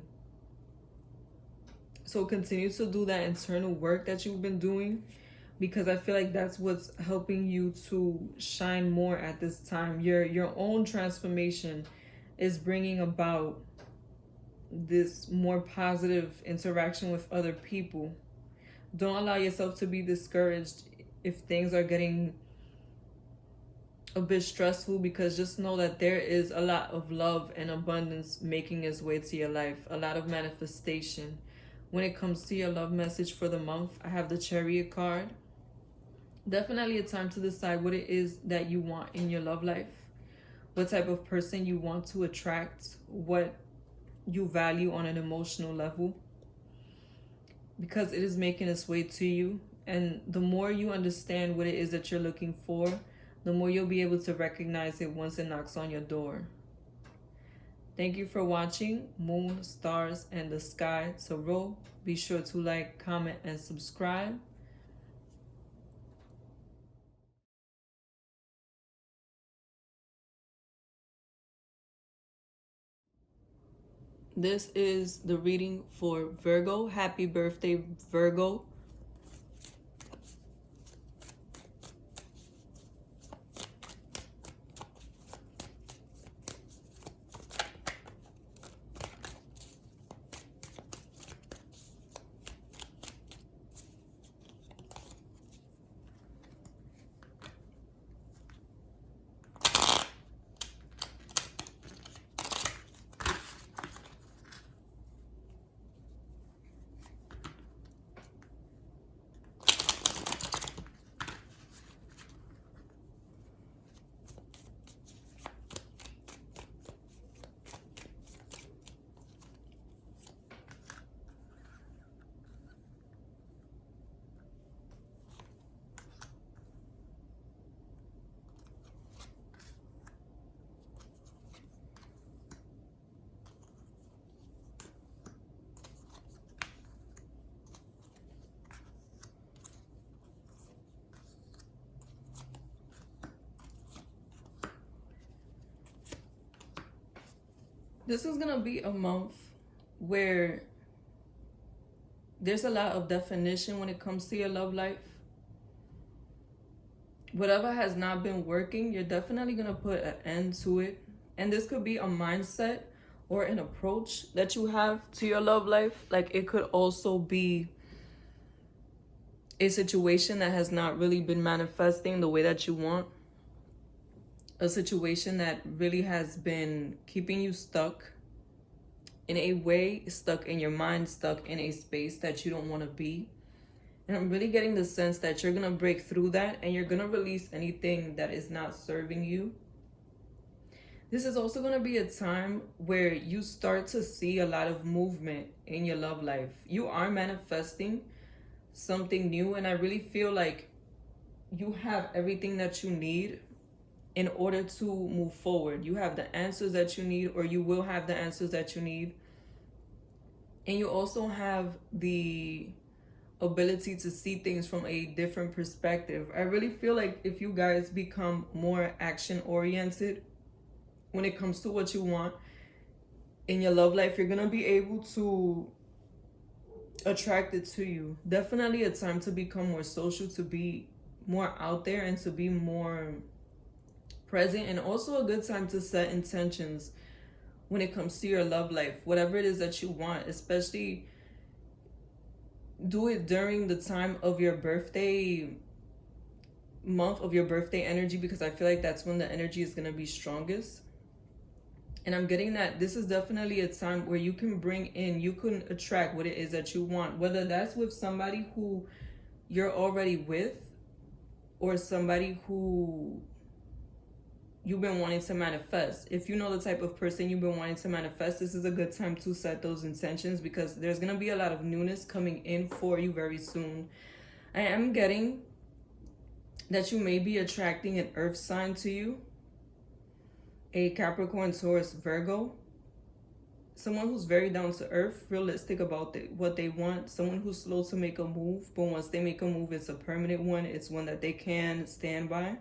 So continue to do that internal work that you've been doing, because I feel like that's what's helping you to shine more at this time. Your own transformation is bringing about this more positive interaction with other people. Don't allow yourself to be discouraged if things are getting a bit stressful, because just know that there is a lot of love and abundance making its way to your life, a lot of manifestation. When it comes to your love message for the month, I have the Chariot card. Definitely a time to decide what it is that you want in your love life, what type of person you want to attract, what you value on an emotional level, because it is making its way to you. And the more you understand what it is that you're looking for, the more you'll be able to recognize it once it knocks on your door. Thank you for watching Moon, Stars, and the Sky Tarot. Be sure to like, comment, and subscribe. This is the reading for Virgo. Happy birthday, Virgo. This is going to be a month where there's a lot of definition when it comes to your love life. Whatever has not been working, you're definitely going to put an end to it. And this could be a mindset or an approach that you have to your love life. Like, it could also be a situation that has not really been manifesting the way that you want. A situation that really has been keeping you stuck in a way, stuck in your mind, stuck in a space that you don't want to be. And I'm really getting the sense that you're going to break through that, and you're going to release anything that is not serving you. This is also going to be a time where you start to see a lot of movement in your love life. You are manifesting something new, and I really feel like you have everything that you need in order to move forward. You have the answers that you need, or you will have the answers that you need. And you also have the ability to see things from a different perspective. I really feel like if you guys become more action oriented when it comes to what you want in your love life, you're gonna be able to attract it to you. Definitely a time to become more social, to be more out there, and to be more present. And also a good time to set intentions when it comes to your love life, whatever it is that you want. Especially do it during the time of your birthday month, of your birthday energy, because I feel like that's when the energy is going to be strongest. And I'm getting that this is definitely a time where you can bring in, you can attract what it is that you want, whether that's with somebody who you're already with or somebody who you've been wanting to manifest. If you know the type of person you've been wanting to manifest, this is a good time to set those intentions, because there's going to be a lot of newness coming in for you very soon. I am getting that you may be attracting an earth sign to you, a Capricorn, Taurus, Virgo. Someone who's very down to earth, realistic about what they want. Someone who's slow to make a move, but once they make a move, it's a permanent one. It's one that they can stand by.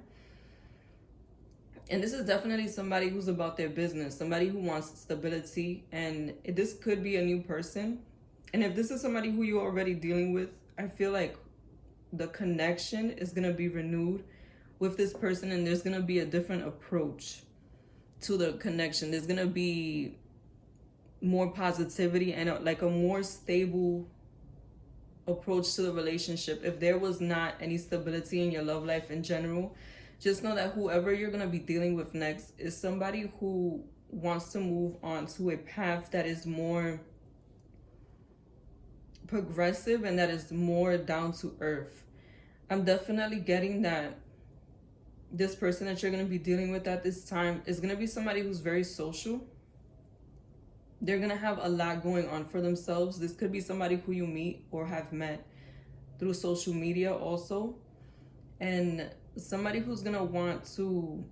And this is definitely somebody who's about their business, somebody who wants stability. And this could be a new person. And if this is somebody who you're already dealing with, I feel like the connection is going to be renewed with this person, and there's going to be a different approach to the connection. There's going to be more positivity and like a more stable approach to the relationship. If there was not any stability in your love life in general, just know that whoever you're going to be dealing with next is somebody who wants to move on to a path that is more progressive and that is more down to earth. I'm definitely getting that this person that you're going to be dealing with at this time is going to be somebody who's very social. They're going to have a lot going on for themselves. This could be somebody who you meet or have met through social media also. And somebody who's going to want to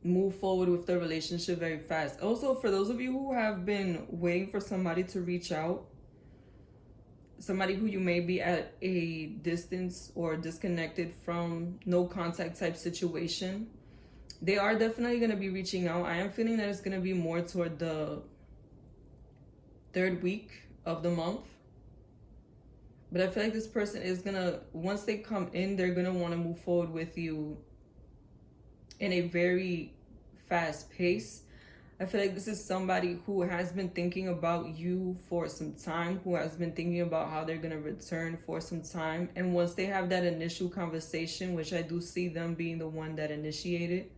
move forward with the relationship very fast. Also, for those of you who have been waiting for somebody to reach out, somebody who you may be at a distance or disconnected from, no contact type situation, they are definitely going to be reaching out. I am feeling that it's going to be more toward the third week of the month. But I feel like this person is going to, once they come in, they're going to want to move forward with you in a very fast pace. I feel like this is somebody who has been thinking about you for some time, who has been thinking about how they're going to return for some time. And once they have that initial conversation, which I do see them being the one that initiates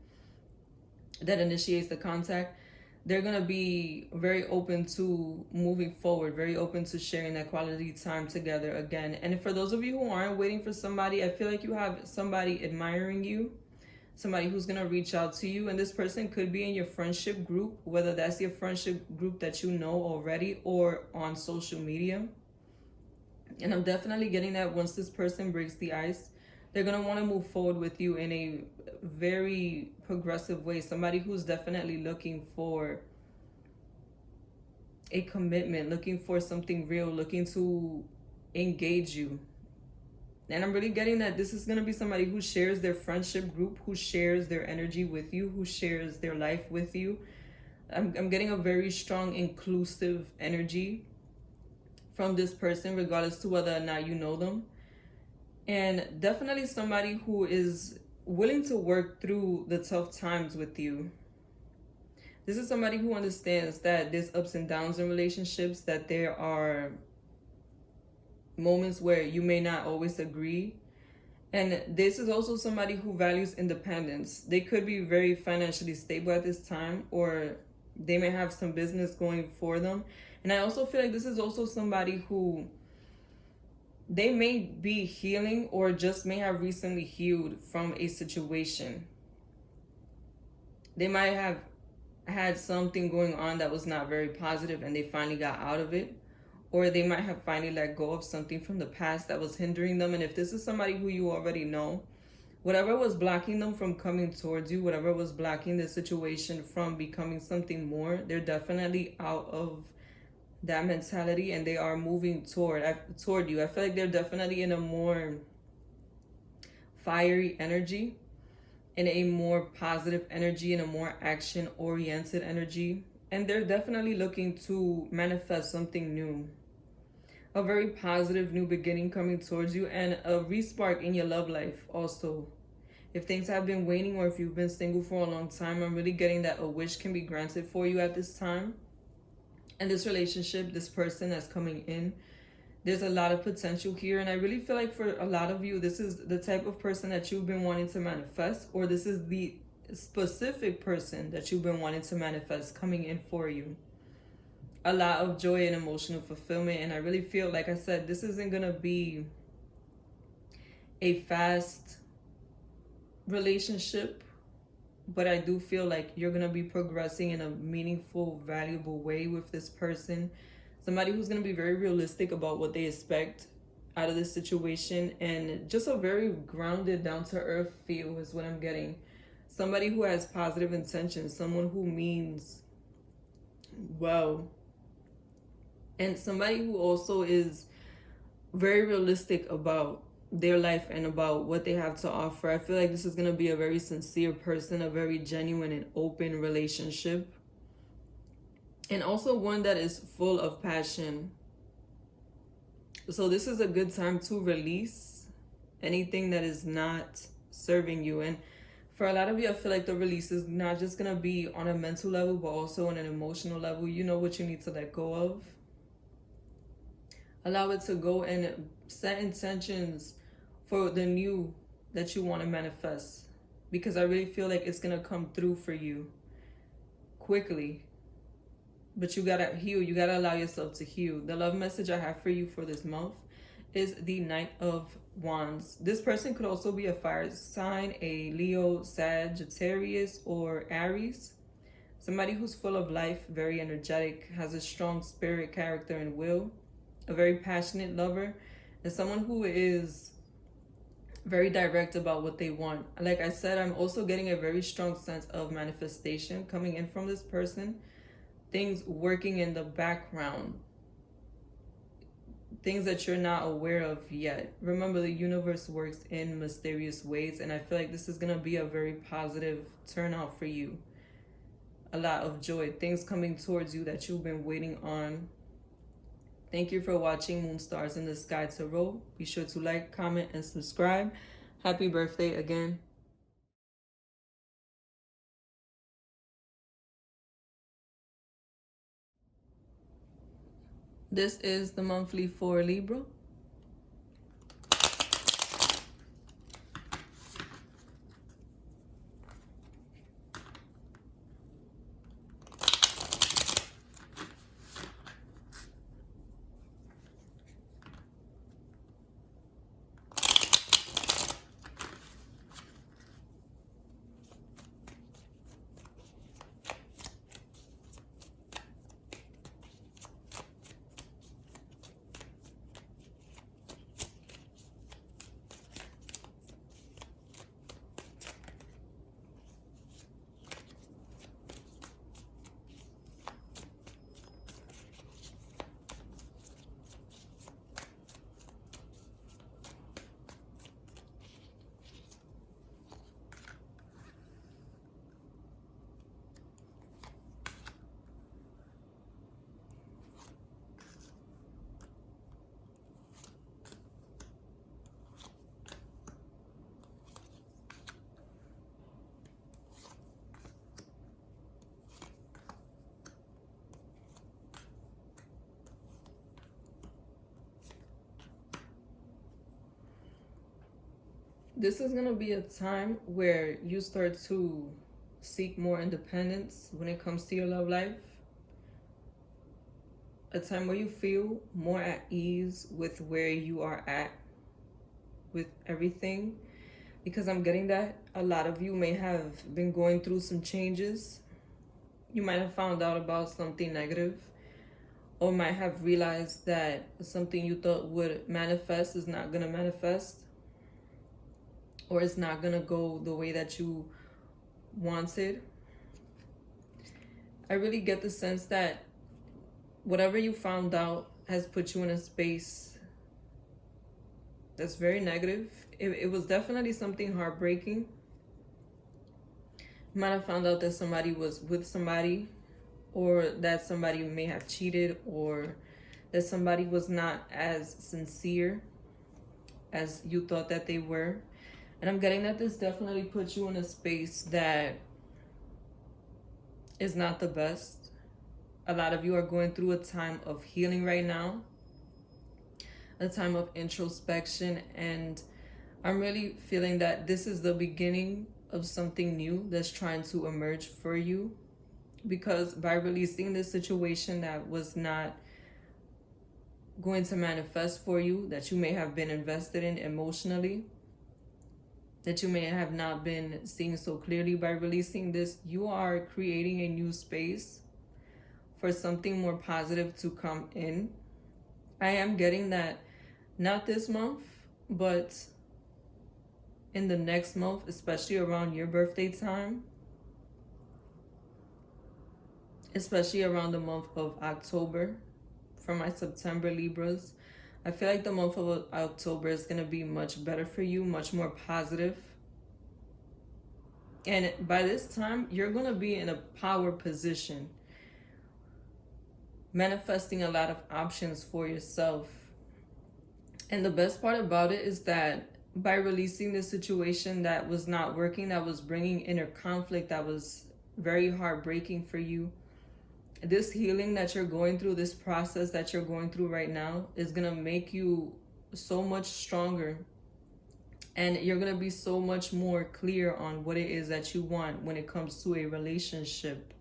the contact, they're going to be very open to moving forward, very open to sharing that quality time together again. And for those of you who aren't waiting for somebody, I feel like you have somebody admiring you, somebody who's going to reach out to you. And this person could be in your friendship group, whether that's your friendship group that you know already or on social media. And I'm definitely getting that once this person breaks the ice, they're going to want to move forward with you in a very progressive way. Somebody who's definitely looking for a commitment, looking for something real, looking to engage you. And I'm really getting that this is going to be somebody who shares their friendship group, who shares their energy with you, who shares their life with you. I'm getting a very strong, inclusive energy from this person, regardless to whether or not you know them. And definitely somebody who is willing to work through the tough times with you. This is somebody who understands that there's ups and downs in relationships, that there are moments where you may not always agree. And this is also somebody who values independence. They could be very financially stable at this time, or they may have some business going for them. And I also feel like this is also somebody who, they may be healing or just may have recently healed from a situation. They might have had something going on that was not very positive and they finally got out of it. Or they might have finally let go of something from the past that was hindering them. And if this is somebody who you already know, whatever was blocking them from coming towards you, whatever was blocking the situation from becoming something more, they're definitely out of that mentality and they are moving toward you. I feel like they're definitely in a more fiery energy, in a more positive energy, in a more action-oriented energy. And they're definitely looking to manifest something new. A very positive new beginning coming towards you, and a respark in your love life also. If things have been waning or if you've been single for a long time, I'm really getting that a wish can be granted for you at this time. And this relationship, this person that's coming in, There's a lot of potential here, and I really feel like for a lot of you, this is the type of person that you've been wanting to manifest, or this is the specific person that you've been wanting to manifest coming in for you. A lot of joy and emotional fulfillment, and I really feel, like I said, this isn't gonna be a fast relationship, but I do feel like you're gonna be progressing in a meaningful, valuable way with this person. Somebody who's gonna be very realistic about what they expect out of this situation, and just a very grounded, down-to-earth feel is what I'm getting. Somebody who has positive intentions, someone who means well, and somebody who also is very realistic about their life and about what they have to offer. I feel like this is going to be a very sincere person, a very genuine and open relationship, and also one that is full of passion. So this is a good time to release anything that is not serving you. And for a lot of you, I feel like the release is not just going to be on a mental level, but also on an emotional level. You know what you need to let go of. Allow it to go, and set intentions for the new that you want to manifest, because I really feel like it's going to come through for you quickly. But you got to heal. You got to allow yourself to heal. The love message I have for you for this month is the Knight of Wands. This person could also be a fire sign, a Leo, Sagittarius, or Aries. Somebody who's full of life, very energetic, has a strong spirit, character, and will. A very passionate lover, and someone who is very direct about what they want. Like I said, I'm also getting a very strong sense of manifestation coming in from this person. Things working in the background. Things that you're not aware of yet. Remember, the universe works in mysterious ways, and I feel like this is going to be a very positive turnout for you. A lot of joy. Things coming towards you that you've been waiting on. Thank you for watching Moon Stars in the Sky Tarot. Be sure to like, comment, and subscribe. Happy birthday again. This is the monthly for Libra. This is going to be a time where you start to seek more independence when it comes to your love life. A time where you feel more at ease with where you are at with everything. Because I'm getting that a lot of you may have been going through some changes. You might have found out about something negative, or might have realized that something you thought would manifest is not going to manifest, or it's not going to go the way that you wanted. I really get the sense that whatever you found out has put you in a space that's very negative. It was definitely something heartbreaking. You might have found out that somebody was with somebody, or that somebody may have cheated, or that somebody was not as sincere as you thought that they were. And I'm getting that this definitely puts you in a space that is not the best. A lot of you are going through a time of healing right now. a time of introspection, and I'm really feeling that this is the beginning of something new that's trying to emerge for you, because by releasing this situation that was not going to manifest for you, that you may have been invested in emotionally, that you may have not been seeing so clearly, by releasing this, you are creating a new space for something more positive to come in. I am getting that not this month, but in the next month, especially around your birthday time, especially around the month of October, for my September Libras. I feel like the month of October is going to be much better for you, much more positive. And by this time, you're going to be in a power position, manifesting a lot of options for yourself. And the best part about it is that by releasing this situation that was not working, that was bringing inner conflict, that was very heartbreaking for you, this healing that you're going through, this process that you're going through right now, is going to make you so much stronger. And you're going to be so much more clear on what it is that you want when it comes to a relationship.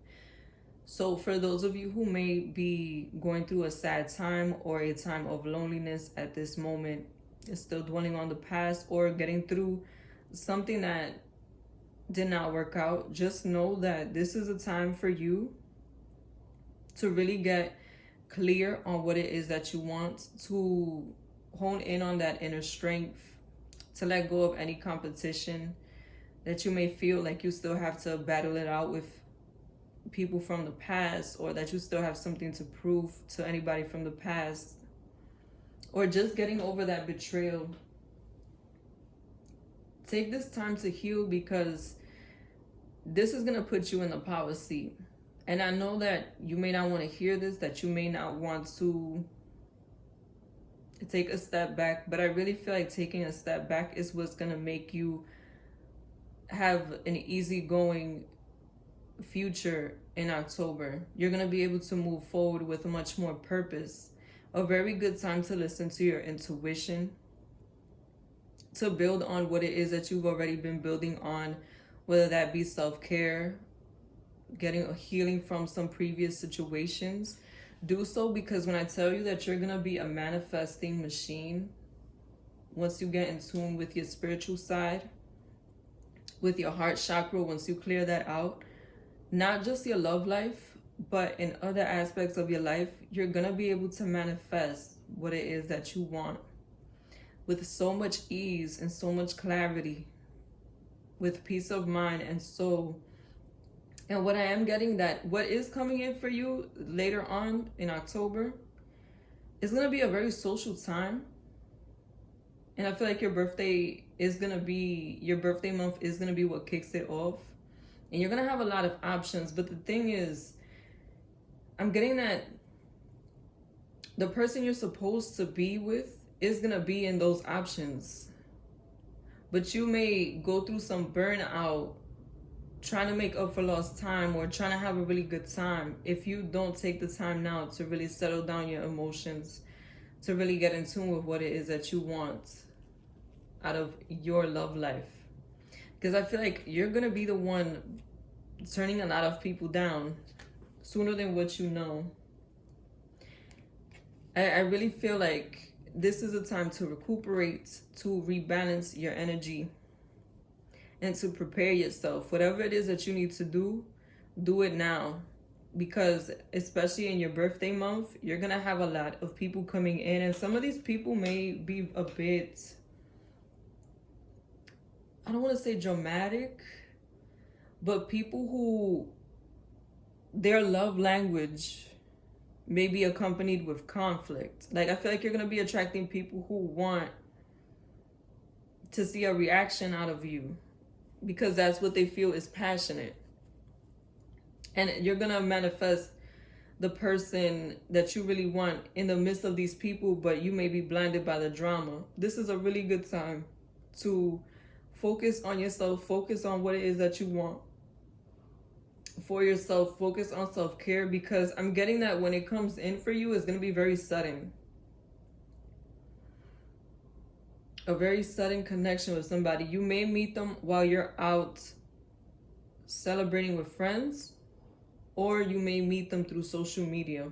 So for those of you who may be going through a sad time or a time of loneliness at this moment, still dwelling on the past or getting through something that did not work out, just know that this is a time for you to really get clear on what it is that you want, to hone in on that inner strength, to let go of any competition that you may feel like you still have to battle it out with people from the past, or that you still have something to prove to anybody from the past, or just getting over that betrayal. Take this time to heal, because this is going to put you in the power seat. And I know that you may not want to hear this, that you may not want to take a step back, but I really feel like taking a step back is what's going to make you have an easygoing future in October. You're going to be able to move forward with much more purpose. A very good time to listen to your intuition, to build on what it is that you've already been building on, whether that be self-care, getting a healing from some previous situations. Do so, because when I tell you that you're going to be a manifesting machine, once you get in tune with your spiritual side, with your heart chakra, once you clear that out, not just your love life, but in other aspects of your life, you're going to be able to manifest what it is that you want with so much ease and so much clarity, with peace of mind and soul. And what I am getting, that what is coming in for you later on in October is going to be a very social time. And I feel like your birthday month is going to be what kicks it off. And you're going to have a lot of options. But the thing is, I'm getting that the person you're supposed to be with is going to be in those options. But you may go through some burnout trying to make up for lost time, or trying to have a really good time, if you don't take the time now to really settle down your emotions, to really get in tune with what it is that you want out of your love life. Because I feel like you're going to be the one turning a lot of people down sooner than what you know. I really feel like this is a time to recuperate, to rebalance your energy, and to prepare yourself. Whatever it is that you need to do, do it now. Because especially in your birthday month, you're going to have a lot of people coming in. And some of these people may be a bit, I don't want to say dramatic, but people who their love language may be accompanied with conflict. Like, I feel like you're going to be attracting people who want to see a reaction out of you, because that's what they feel is passionate. And you're going to manifest the person that you really want in the midst of these people, but you may be blinded by the drama. This is a really good time to focus on yourself, focus on what it is that you want for yourself, focus on self-care, because I'm getting that when it comes in for you, it's going to be very sudden. a very sudden connection with somebody. You may meet them while you're out celebrating with friends, or you may meet them through social media.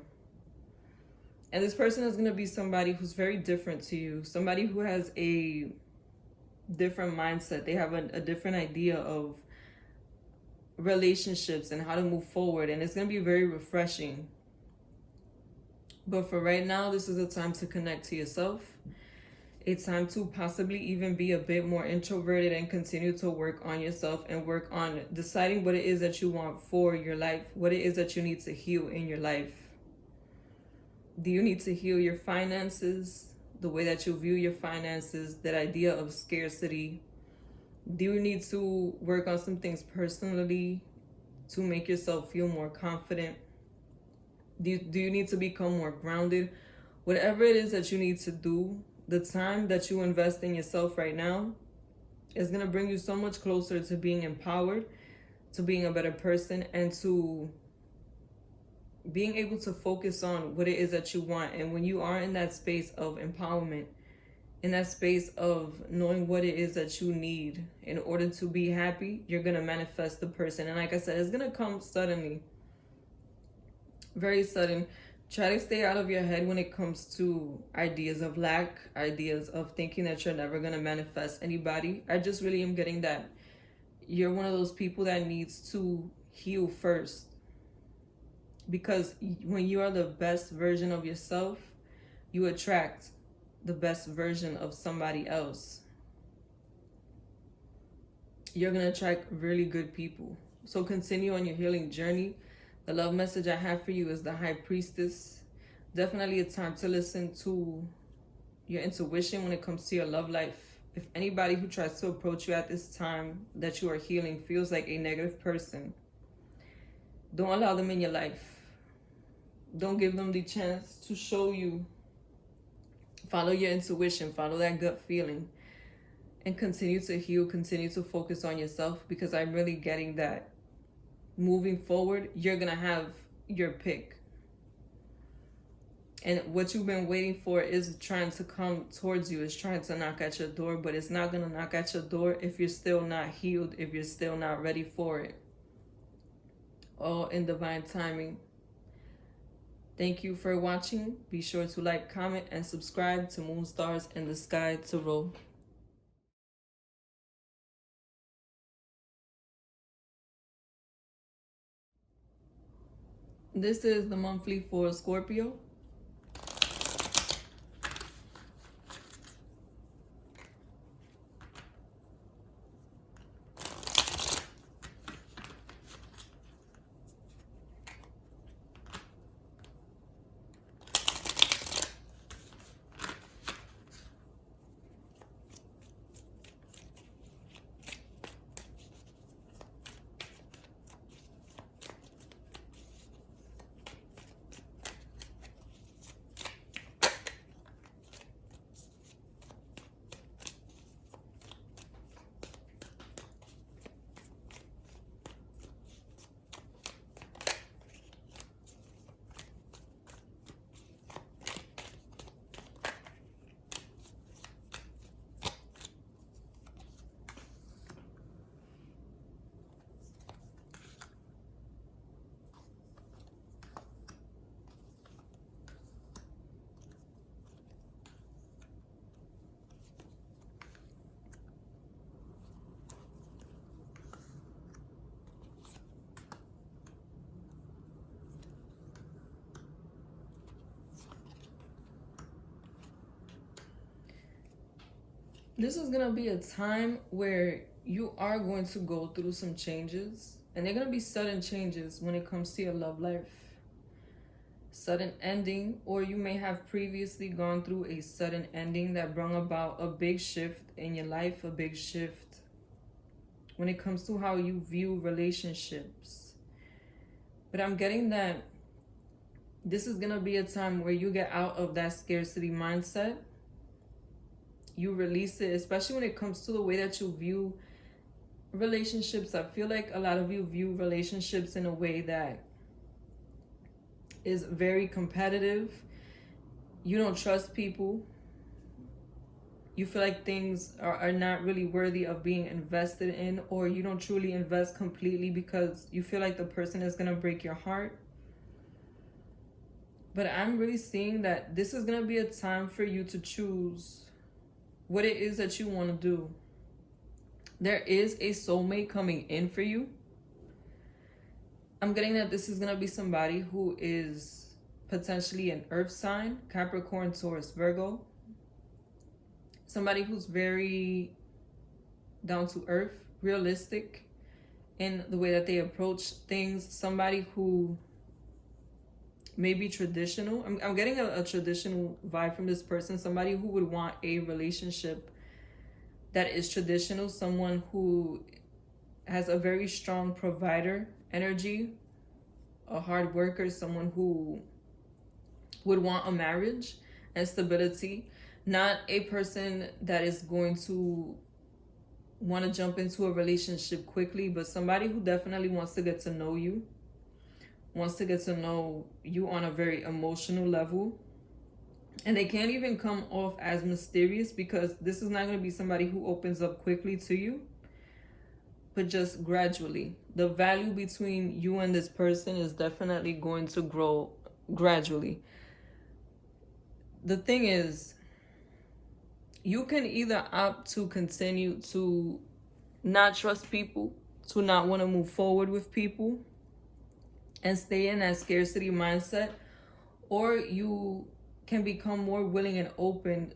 And this person is going to be somebody who's very different to you, somebody who has a different mindset. They have a different idea of relationships and how to move forward, and it's going to be very refreshing. But for right now, this is a time to connect to yourself. It's time to possibly even be a bit more introverted and continue to work on yourself and work on deciding what it is that you want for your life, what it is that you need to heal in your life. Do you need to heal your finances, the way that you view your finances, that idea of scarcity? Do you need to work on some things personally to make yourself feel more confident? Do you need to become more grounded? Whatever it is that you need to do, the time that you invest in yourself right now is going to bring you so much closer to being empowered, to being a better person, and to being able to focus on what it is that you want. And when you are in that space of empowerment, in that space of knowing what it is that you need in order to be happy, you're going to manifest the person. And like I said, it's going to come suddenly, very sudden. Try to stay out of your head when it comes to ideas of lack, ideas of thinking that you're never going to manifest anybody. I just really am getting that you're one of those people that needs to heal first. Because when you are the best version of yourself, you attract the best version of somebody else. You're going to attract really good people. So continue on your healing journey. The love message I have for you is the High Priestess. Definitely a time to listen to your intuition when it comes to your love life. If anybody who tries to approach you at this time that you are healing feels like a negative person, don't allow them in your life. Don't give them the chance to show you. Follow your intuition, follow that gut feeling, and continue to heal, continue to focus on yourself, because I'm really getting that moving forward, you're going to have your pick. And what you've been waiting for is trying to come towards you, is trying to knock at your door, but it's not going to knock at your door if you're still not healed, if you're still not ready for it. All in divine timing. Thank you for watching. Be sure to like, comment, and subscribe to Moon Stars in the Sky Tarot. This is the monthly for Scorpio. This is going to be a time where you are going to go through some changes, and they're going to be sudden changes when it comes to your love life. Sudden ending, or you may have previously gone through a sudden ending that brought about a big shift in your life, a big shift when it comes to how you view relationships. But I'm getting that this is going to be a time where you get out of that scarcity mindset. You release it, especially when it comes to the way that you view relationships. I feel like a lot of you view relationships in a way that is very competitive. You don't trust people. you feel like things are not really worthy of being invested in, or you don't truly invest completely because you feel like the person is going to break your heart. But I'm really seeing that this is going to be a time for you to choose what it is that you want to do. There is a soulmate coming in for you. I'm getting that this is going to be somebody who is potentially an earth sign, Capricorn, Taurus, Virgo. Somebody who's very down to earth, realistic in the way that they approach things. Somebody who may be traditional. I'm getting a traditional vibe from this person. Somebody who would want a relationship that is traditional. Someone who has a very strong provider energy, a hard worker, someone who would want a marriage and stability. Not a person that is going to want to jump into a relationship quickly, but somebody who definitely wants to get to know you, wants to get to know you on a very emotional level. And they can't even come off as mysterious, because this is not going to be somebody who opens up quickly to you, but just gradually. The value between you and this person is definitely going to grow gradually. The thing is, you can either opt to continue to not trust people, to not want to move forward with people and stay in that scarcity mindset, or you can become more willing and open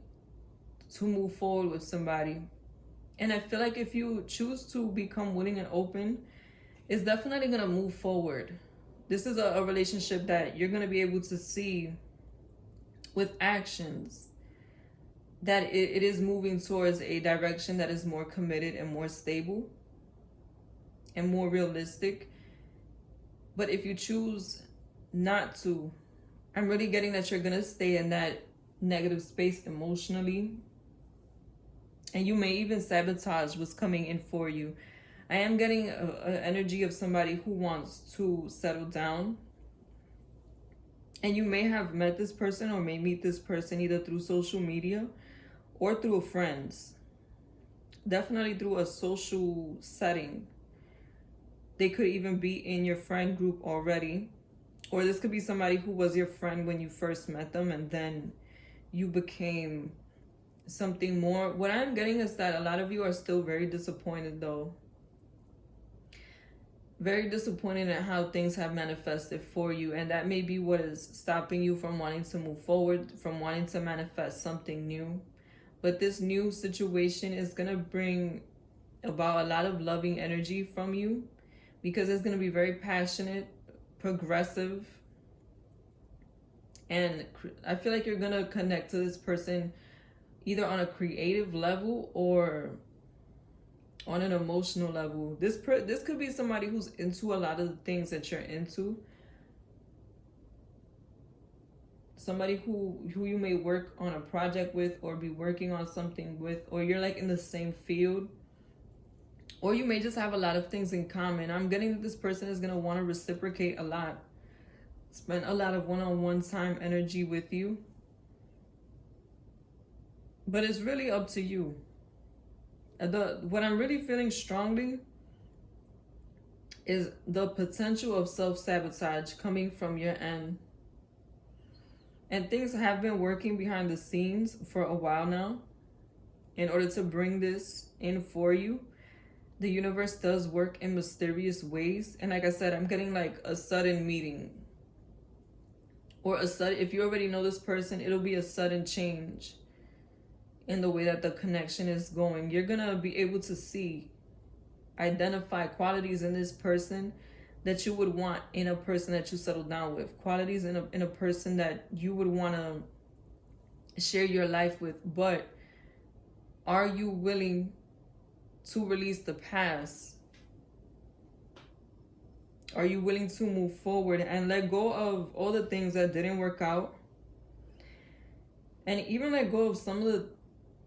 to move forward with somebody. And I feel like if you choose to become willing and open, it's definitely going to move forward. This is a relationship that you're going to be able to see with actions that it is moving towards a direction that is more committed and more stable and more realistic. But if you choose not to, I'm really getting that you're going to stay in that negative space emotionally. And you may even sabotage what's coming in for you. I am getting an energy of somebody who wants to settle down. And you may have met this person or may meet this person either through social media or through friends. Definitely through a social setting. They could even be in your friend group already. Or this could be somebody who was your friend when you first met them and then you became something more. What I'm getting is that a lot of you are still very disappointed though. Very disappointed at how things have manifested for you. And that may be what is stopping you from wanting to move forward, from wanting to manifest something new. But this new situation is going to bring about a lot of loving energy from you, because it's going to be very passionate, progressive. And I feel like you're going to connect to this person either on a creative level or on an emotional level. This could be somebody who's into a lot of the things that you're into. Somebody who you may work on a project with or be working on something with, or you're like in the same field. Or you may just have a lot of things in common. I'm getting that this person is going to want to reciprocate a lot. Spend a lot of one-on-one time energy with you. But it's really up to you. What I'm really feeling strongly is the potential of self-sabotage coming from your end. And things have been working behind the scenes for a while now in order to bring this in for you. The universe does work in mysterious ways. And like I said, I'm getting like a sudden meeting. Or a sudden, if you already know this person, it'll be a sudden change in the way that the connection is going. You're going to be able to see, identify qualities in this person that you would want in a person that you settle down with. Qualities in a person that you would want to share your life with. But are you willing to release the past? Are you willing to move forward and let go of all the things that didn't work out? And even let go of some of the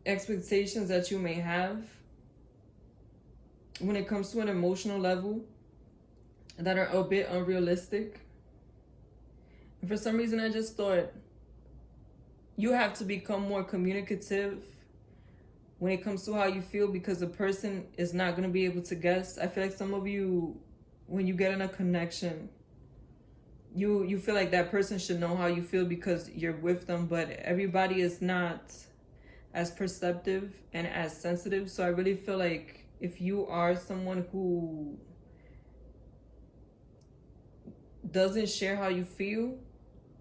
expectations that you may have when it comes to an emotional level that are a bit unrealistic. And for some reason, I just thought you have to become more communicative when it comes to how you feel, because the person is not going to be able to guess. I feel like some of you, when you get in a connection, you feel like that person should know how you feel because you're with them, but everybody is not as perceptive and as sensitive. So I really feel like if you are someone who doesn't share how you feel,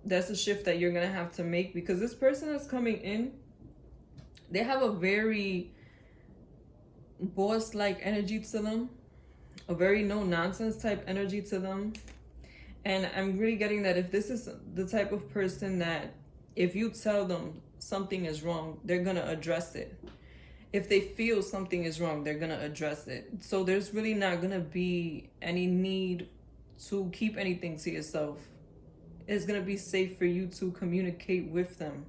that's a shift that you're gonna have to make, because this person that's coming in, they have a very boss-like energy to them, a very no-nonsense type energy to them. And I'm really getting that if this is the type of person that if you tell them something is wrong, they're gonna address it. If they feel something is wrong, they're gonna address it. So there's really not gonna be any need to keep anything to yourself. It's gonna be safe for you to communicate with them,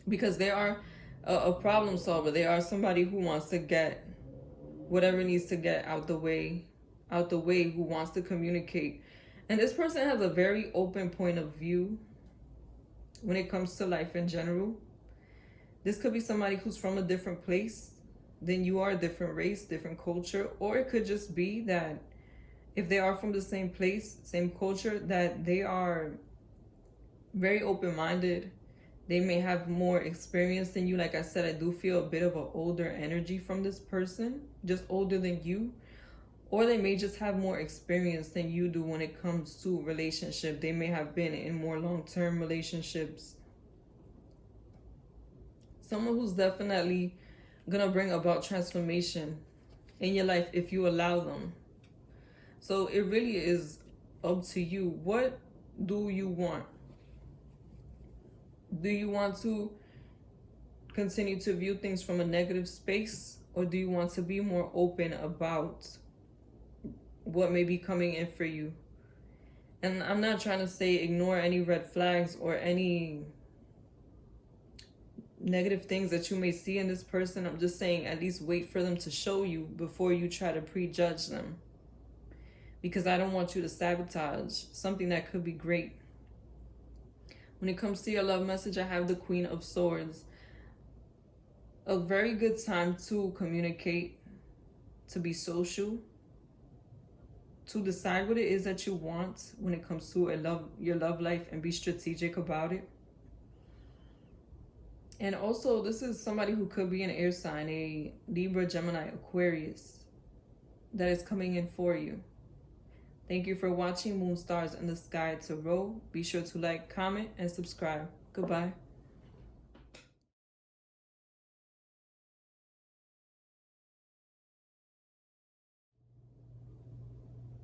because they are a problem solver. They are somebody who wants to get whatever needs to get out the way, who wants to communicate. And this person has a very open point of view when it comes to life in general. This could be somebody who's from a different place than you are, a different race, different culture, or it could just be that if they are from the same place, same culture, that they are very open-minded. They may have more experience than you. Like I said, I do feel a bit of an older energy from this person, just older than you. Or they may just have more experience than you do when it comes to relationship. They may have been in more long-term relationships. Someone who's definitely gonna bring about transformation in your life if you allow them. So it really is up to you. What do you want? Do you want to continue to view things from a negative space, or do you want to be more open about what may be coming in for you? And I'm not trying to say ignore any red flags or any negative things that you may see in this person. I'm just saying at least wait for them to show you before you try to prejudge them, because I don't want you to sabotage something that could be great. When it comes to your love message, I have the Queen of Swords. A very good time to communicate, to be social, to decide what it is that you want when it comes to your love life, and be strategic about it. And also, this is somebody who could be an air sign, a Libra, Gemini, Aquarius, that is coming in for you. Thank you for watching Moon Stars in the Sky Tarot. Be sure to like, comment, and subscribe. Goodbye.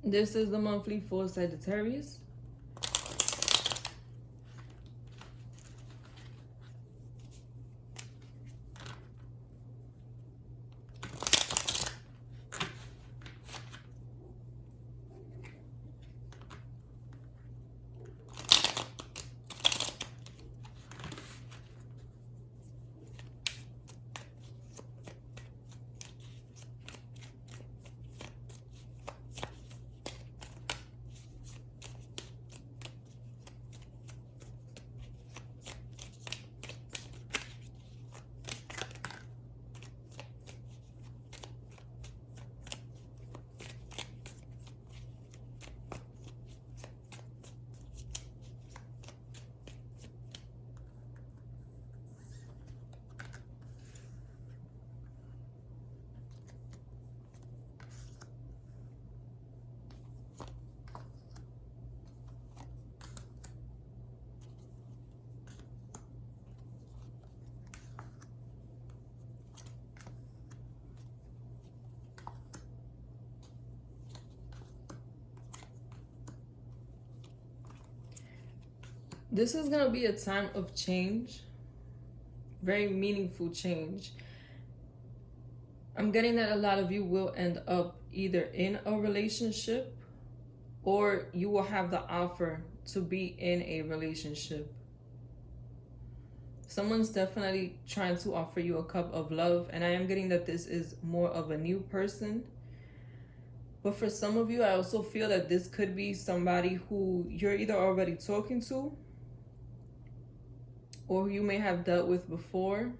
This is the monthly for Sagittarius. This is going to be a time of change, very meaningful change. I'm getting that a lot of you will end up either in a relationship, or you will have the offer to be in a relationship. Someone's definitely trying to offer you a cup of love, and I am getting that this is more of a new person. But for some of you, I also feel that this could be somebody who you're either already talking to, or you may have dealt with before,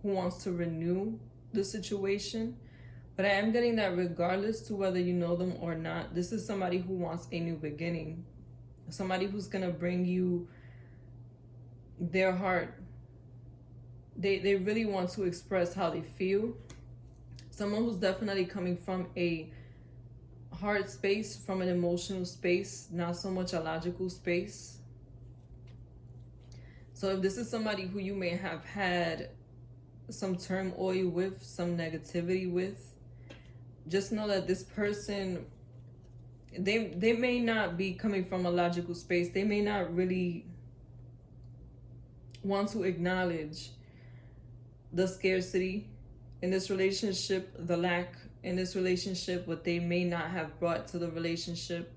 who wants to renew the situation. But I am getting that regardless to whether you know them or not, this is somebody who wants a new beginning. Somebody who's going to bring you their heart. They really want to express how they feel. Someone who's definitely coming from a heart space, from an emotional space, not so much a logical space. So if this is somebody who you may have had some turmoil with, some negativity with, just know that this person, they may not be coming from a logical space. They may not really want to acknowledge the scarcity in this relationship, the lack in this relationship, what they may not have brought to the relationship,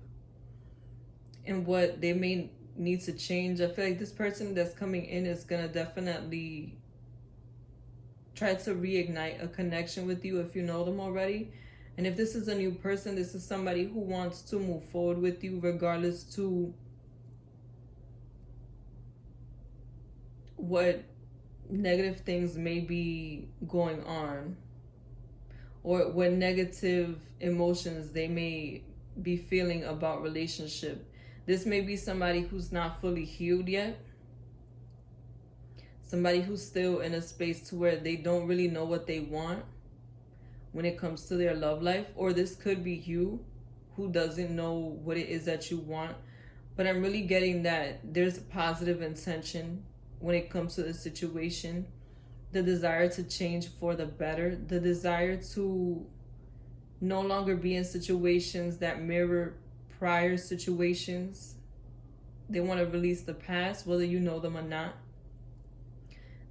and what they may need to change. I feel like this person that's coming in is going to definitely try to reignite a connection with you if you know them already. And if this is a new person, this is somebody who wants to move forward with you regardless to what negative things may be going on, or what negative emotions they may be feeling about relationship. This may be somebody who's not fully healed yet. Somebody who's still in a space to where they don't really know what they want when it comes to their love life. Or this could be you who doesn't know what it is that you want. But I'm really getting that there's a positive intention when it comes to the situation. The desire to change for the better. The desire to no longer be in situations that mirror prior situations. They want to release the past, whether you know them or not.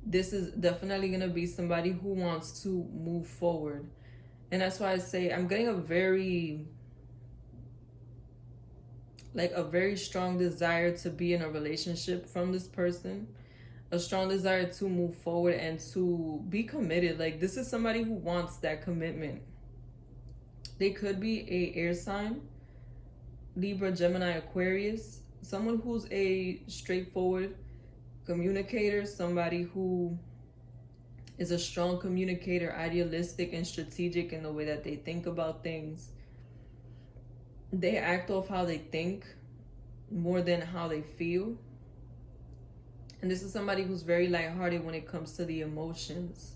This is definitely going to be somebody who wants to move forward. And that's why I say I'm getting a very strong desire to be in a relationship from this person. A strong desire to move forward and to be committed. Like, this is somebody who wants that commitment. They could be a air sign, Libra, Gemini, Aquarius. Someone who's a straightforward communicator. Somebody who is a strong communicator, idealistic and strategic in the way that they think about things. They act off how they think more than how they feel. And this is somebody who's very lighthearted when it comes to the emotions.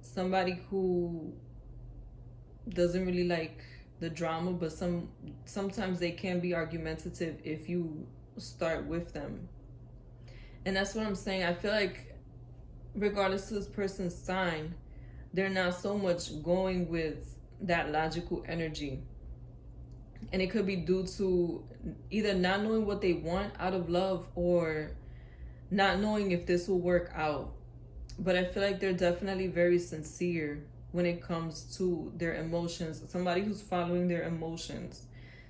Somebody who doesn't really like the drama, but sometimes they can be argumentative if you start with them. And that's what I'm saying. I feel like regardless of this person's sign, they're not so much going with that logical energy. And it could be due to either not knowing what they want out of love or not knowing if this will work out. But I feel like they're definitely very sincere when it comes to their emotions. Somebody who's following their emotions.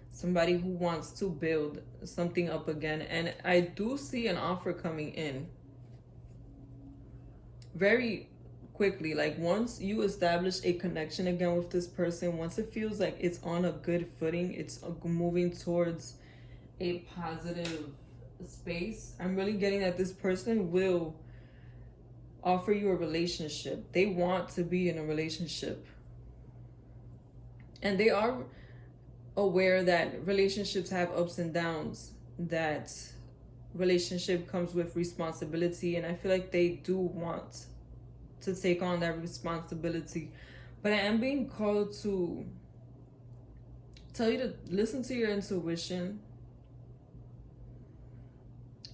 Somebody who wants to build something up again. And I do see an offer coming in very quickly. Like, once you establish a connection again with this person, once it feels like it's on a good footing, it's moving towards a positive space, I'm really getting that this person will offer you a relationship. They want to be in a relationship. And they are aware that relationships have ups and downs, that relationship comes with responsibility, and I feel like they do want to take on that responsibility. But I am being called to tell you to listen to your intuition.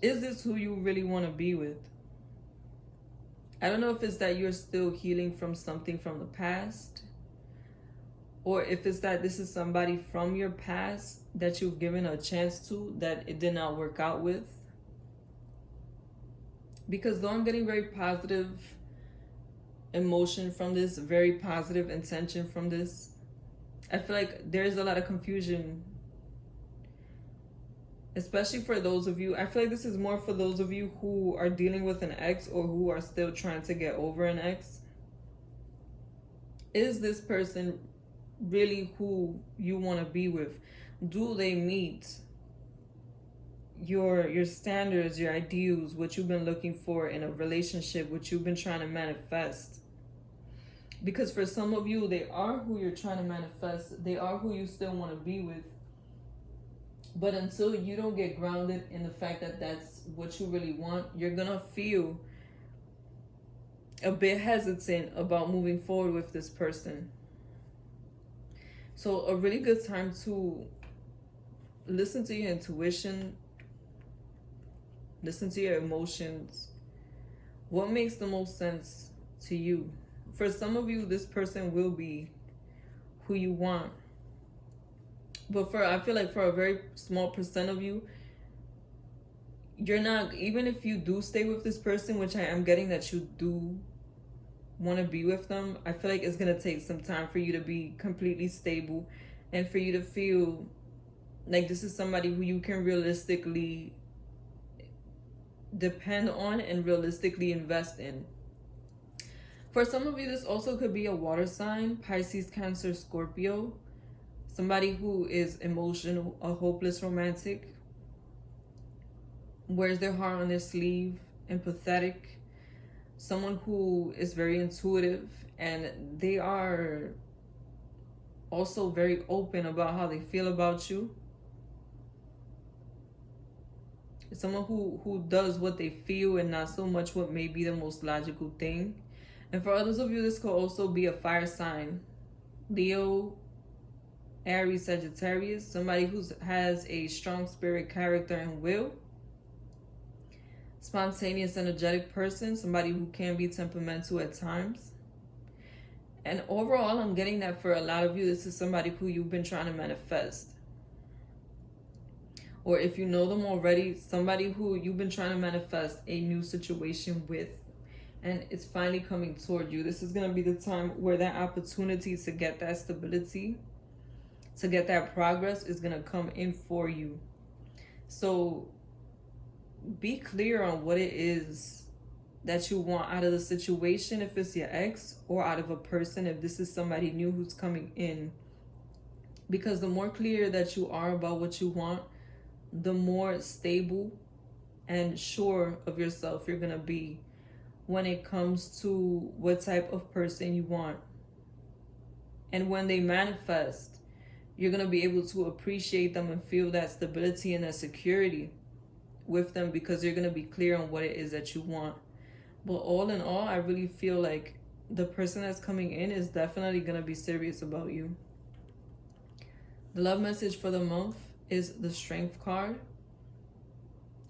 Is this who you really want to be with? I don't know if it's that you're still healing from something from the past, or if it's that this is somebody from your past that you've given a chance to that it did not work out with. Because though I'm getting very positive emotion from this, very positive intention from this, I feel like there's a lot of confusion, especially for those of you. I feel like this is more for those of you who are dealing with an ex or who are still trying to get over an ex. Is this person really who you want to be with? Do they meet your standards, your ideals, what you've been looking for in a relationship, what you've been trying to manifest. Because for some of you, they are who you're trying to manifest. They are who you still want to be with. But until you don't get grounded in the fact that that's what you really want, you're going to feel a bit hesitant about moving forward with this person. So a really good time to listen to your intuition, listen to your emotions. What makes the most sense to you? For some of you, this person will be who you want. But I feel like for a very small percent of you, you're not, even if you do stay with this person, which I am getting that you do want to be with them, I feel like it's going to take some time for you to be completely stable and for you to feel like this is somebody who you can realistically depend on and realistically invest in. For some of you, this also could be a water sign, Pisces, Cancer, Scorpio. Somebody who is emotional, a hopeless romantic, wears their heart on their sleeve, empathetic. Someone who is very intuitive, and they are also very open about how they feel about you. Someone who does what they feel and not so much what may be the most logical thing. And for others of you, this could also be a fire sign. Leo, Aries, Sagittarius. Somebody who has a strong spirit, character, and will. Spontaneous, energetic person. Somebody who can be temperamental at times. And overall, I'm getting that for a lot of you, this is somebody who you've been trying to manifest. Or if you know them already, somebody who you've been trying to manifest a new situation with. And it's finally coming toward you. This is going to be the time where that opportunity to get that stability, to get that progress is going to come in for you. So be clear on what it is that you want out of the situation, if it's your ex, or out of a person, if this is somebody new who's coming in. Because the more clear that you are about what you want, the more stable and sure of yourself you're going to be when it comes to what type of person you want. And when they manifest, you're going to be able to appreciate them and feel that stability and that security with them, because you're going to be clear on what it is that you want. But all in all, I really feel like the person that's coming in is definitely going to be serious about you. The love message for the month is the Strength card.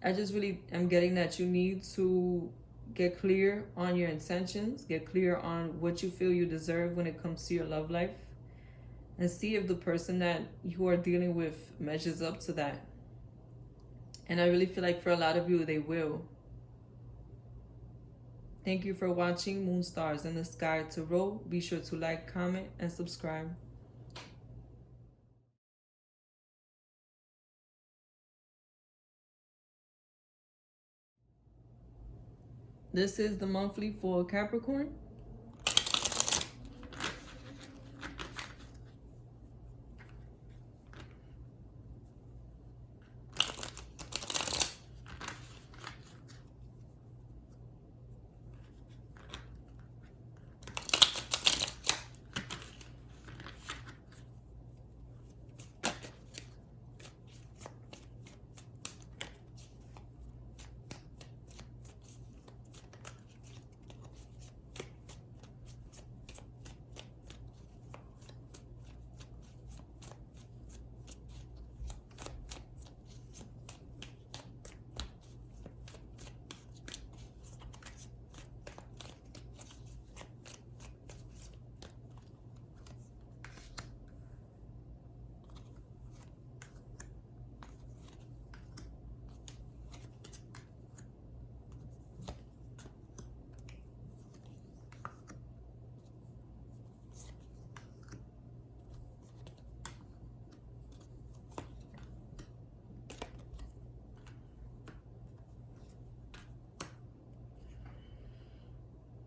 I just really am getting that you need to get clear on your intentions, get clear on what you feel you deserve when it comes to your love life, and see if the person that you are dealing with measures up to that. And I really feel like for a lot of you, they will. Thank you for watching Moon Stars in the Sky Tarot. Be sure to like, comment, and subscribe. This is the monthly for Capricorn.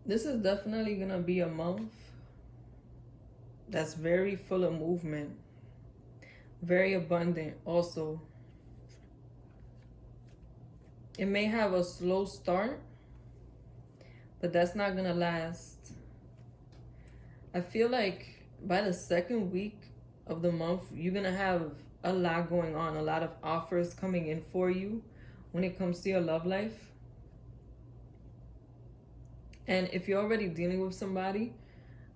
This is definitely going to be a month that's very full of movement, very abundant also. It may have a slow start, but that's not gonna last. I feel like by the second week of the month, you're gonna have a lot going on, a lot of offers coming in for you when it comes to your love life. And if you're already dealing with somebody,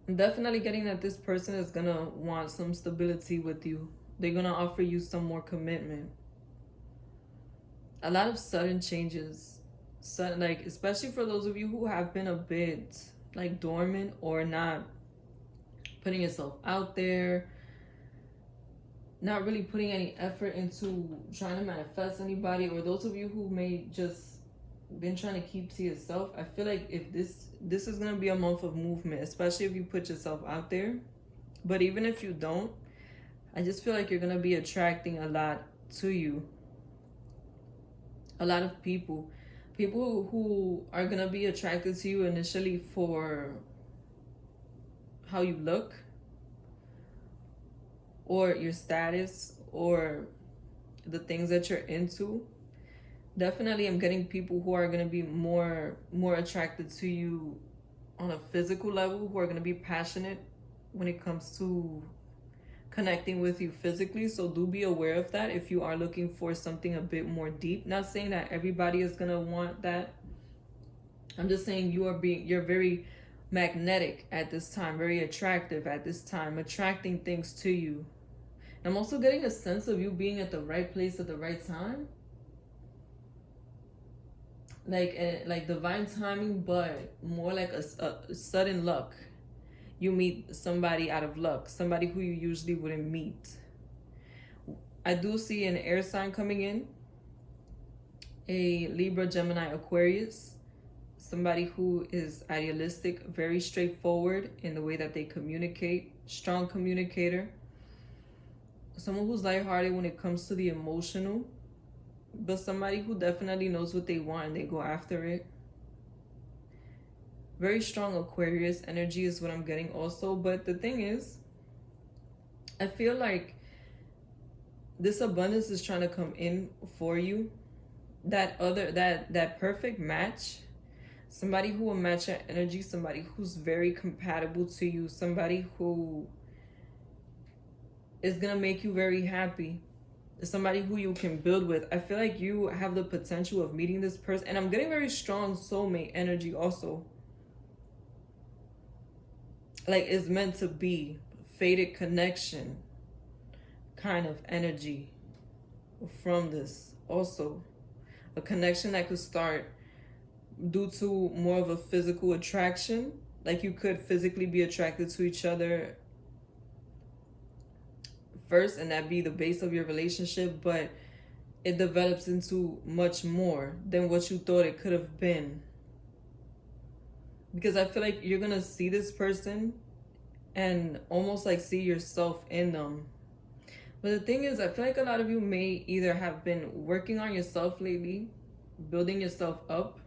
I'm definitely getting that this person is gonna want some stability with you. They're gonna offer you some more commitment. A lot of sudden changes, sudden, like, especially for those of you who have been a bit like dormant or not putting yourself out there, not really putting any effort into trying to manifest anybody, or those of you who may just been trying to keep to yourself. I feel like if this is going to be a month of movement, especially if you put yourself out there. But even if you don't, I just feel like you're going to be attracting a lot to you. A lot of people who are going to be attracted to you initially for how you look, or your status, or the things that you're into. Definitely I'm getting people who are going to be more attracted to you on a physical level, who are going to be passionate when it comes to connecting with you physically. So do be aware of that if you are looking for something a bit more deep. Not saying that everybody is going to want that. I'm just saying you're very magnetic at this time, very attractive at this time, attracting things to you. I'm also getting a sense of you being at the right place at the right time. Like divine timing, but more like a sudden luck. You meet somebody out of luck, somebody who you usually wouldn't meet. I do see an air sign coming in, a Libra, Gemini, Aquarius. Somebody who is idealistic, very straightforward in the way that they communicate, strong communicator. Someone who's lighthearted when it comes to the emotional, but somebody who definitely knows what they want and they go after it. Very strong Aquarius energy is what I'm getting also. But the thing is, I feel like this abundance is trying to come in for you. That perfect match, somebody who will match your energy, somebody who's very compatible to you, somebody who is gonna make you very happy, somebody who you can build with. I feel like you have the potential of meeting this person, and I'm getting very strong soulmate energy also. Like it's meant to be, fated connection kind of energy from this also. A connection that could start due to more of a physical attraction, like you could physically be attracted to each other first and that be the base of your relationship, but it develops into much more than what you thought it could have been. Because I feel like you're gonna see this person and almost like see yourself in them. But the thing is, I feel like a lot of you may either have been working on yourself lately, building yourself up,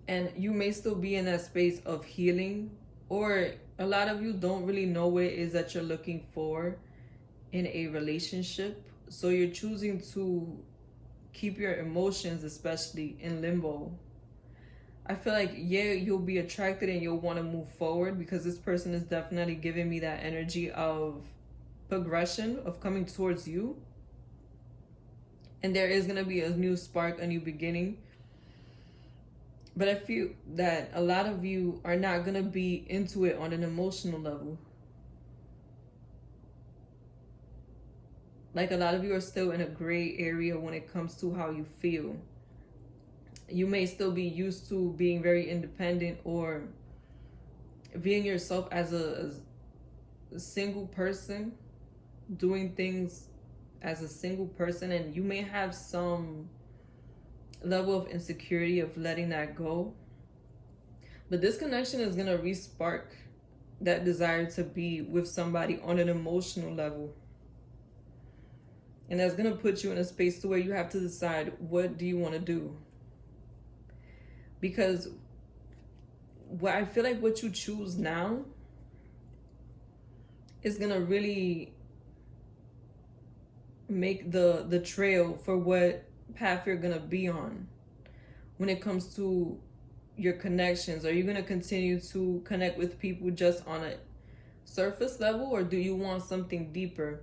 and you may still be in that space of healing, or a lot of you don't really know what it is that you're looking for in a relationship. So you're choosing to keep your emotions, especially, in limbo. I feel like, yeah, you'll be attracted and you'll want to move forward because this person is definitely giving me that energy of progression, of coming towards you. And there is going to be a new spark, a new beginning. But I feel that a lot of you are not going to be into it on an emotional level. Like a lot of you are still in a gray area when it comes to how you feel. You may still be used to being very independent or viewing yourself as a single person, doing things as a single person, and you may have some level of insecurity of letting that go. But this connection is going to re-spark that desire to be with somebody on an emotional level. And that's going to put you in a space to where you have to decide, what do you want to do? Because what I feel like what you choose now is going to really make the trail for what path you're gonna be on when it comes to your connections. Are you gonna continue to connect with people just on a surface level, or do you want something deeper?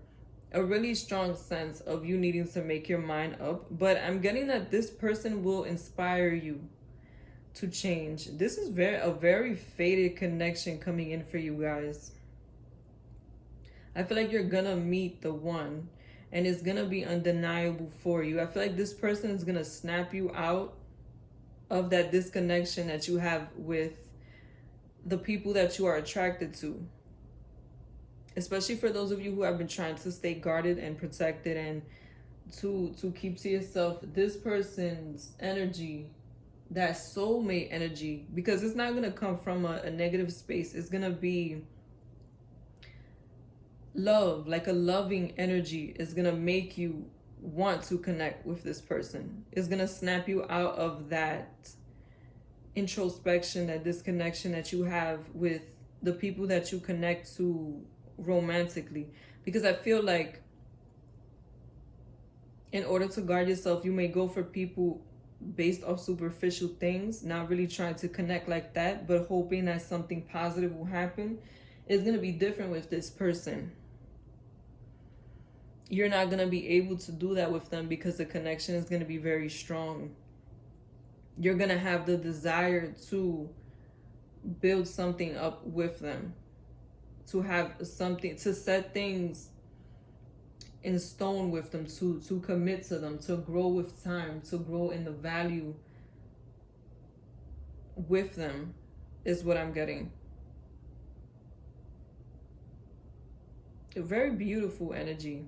A really strong sense of you needing to make your mind up, but I'm getting that this person will inspire you to change. This is a very fated connection coming in for you guys. I feel like you're gonna meet the one, and it's gonna be undeniable for you. I feel like this person is gonna snap you out of that disconnection that you have with the people that you are attracted to. Especially for those of you who have been trying to stay guarded and protected and to keep to yourself. This person's energy, that soulmate energy, because it's not going to come from a negative space. It's going to be love, like a loving energy is going to make you want to connect with this person. It's going to snap you out of that introspection, that disconnection that you have with the people that you connect to romantically. Because I feel like in order to guard yourself, you may go for people based off superficial things, not really trying to connect like that, but hoping that something positive will happen. It's going to be different with this person. You're not going to be able to do that with them because the connection is going to be very strong. You're going to have the desire to build something up with them, to have something, to set things in stone with them, to commit to them, to grow with time, to grow in the value with them, is what I'm getting. A very beautiful energy.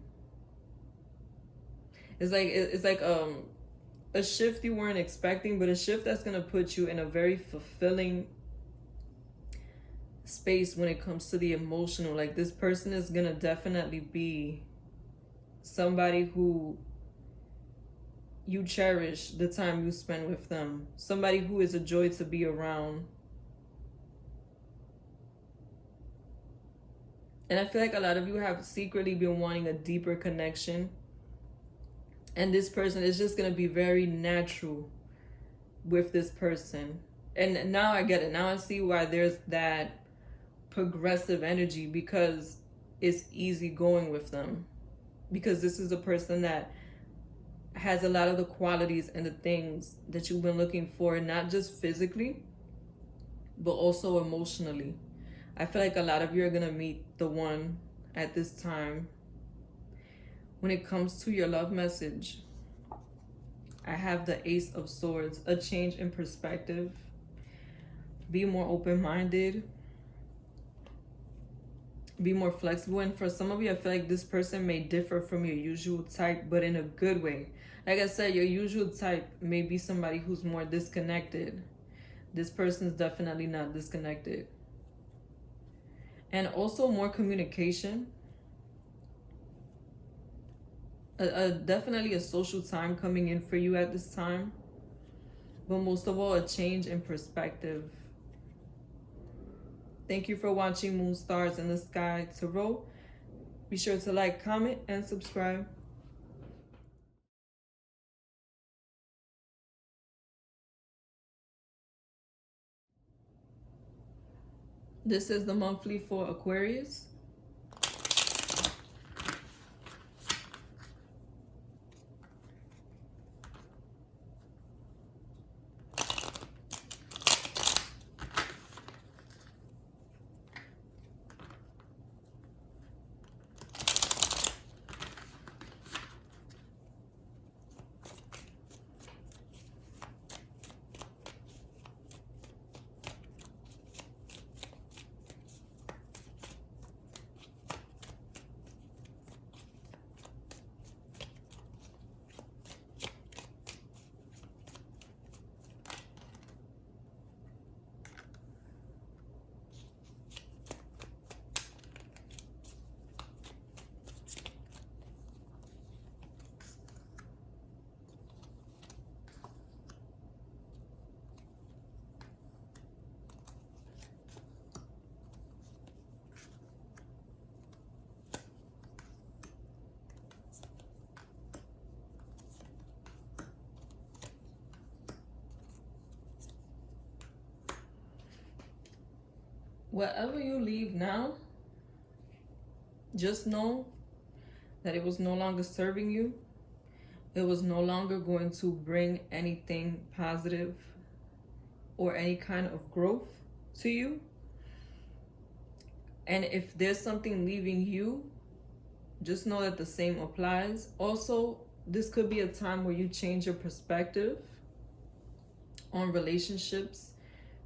It's like a shift you weren't expecting, but a shift that's gonna put you in a very fulfilling space when it comes to the emotional. Like, this person is gonna definitely be somebody who you cherish the time you spend with them, somebody who is a joy to be around. And I feel like a lot of you have secretly been wanting a deeper connection, and this person is just gonna be very natural with this person. And now I get it. Now I see why there's that progressive energy, because it's easy going with them. Because this is a person that has a lot of the qualities and the things that you've been looking for, not just physically, but also emotionally. I feel like a lot of you are going to meet the one at this time. When it comes to your love message, I have the Ace of Swords, a change in perspective. Be more open-minded. Be more flexible. And for some of you, I feel like this person may differ from your usual type, but in a good way. Like I said, your usual type may be somebody who's more disconnected. This person's definitely not disconnected. And also more communication. Definitely a social time coming in for you at this time. But most of all, a change in perspective. Thank you for watching Moon Stars in the Sky Tarot. Be sure to like, comment, and subscribe. This is the monthly for Aquarius. whatever you leave now, just know that it was no longer serving you. It was no longer going to bring anything positive or any kind of growth to you. And if there's something leaving you, just know that the same applies. Also, this could be a time where you change your perspective on relationships.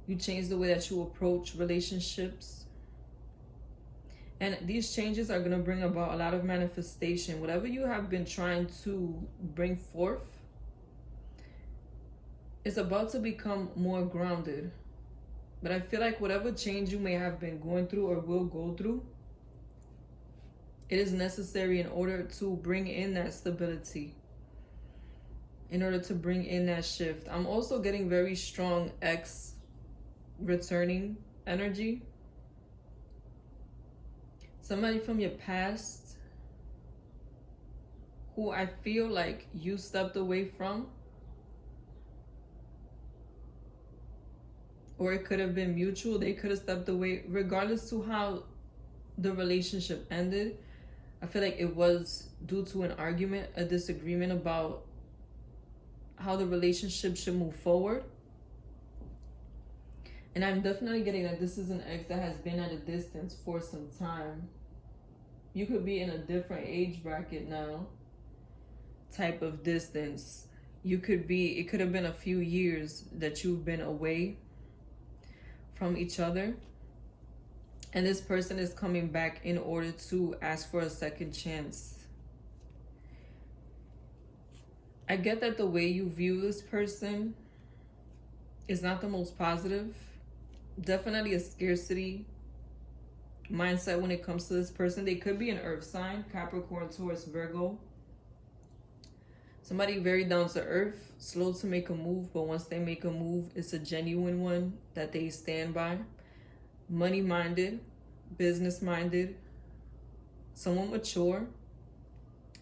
You change the way that you approach relationships. And these changes are going to bring about a lot of manifestation. Whatever you have been trying to bring forth is about to become more grounded. But I feel like whatever change you may have been going through or will go through, it is necessary in order to bring in that stability, in order to bring in that shift. I'm also getting very strong ex returning energy. Somebody from your past who I feel like you stepped away from. Or it could have been mutual. They could have stepped away. Regardless to how the relationship ended, I feel like it was due to an argument, a disagreement about how the relationship should move forward. And I'm definitely getting that this is an ex that has been at a distance for some time. You could be in a different age bracket now, type of distance. You could be, it could have been a few years that you've been away from each other. And this person is coming back in order to ask for a second chance. I get that the way you view this person is not the most positive. Definitely a scarcity mindset when it comes to this person. They could be an earth sign, Capricorn, Taurus, Virgo. Somebody very down to earth, slow to make a move, but once they make a move, it's a genuine one that they stand by. Money-minded, business-minded, someone mature,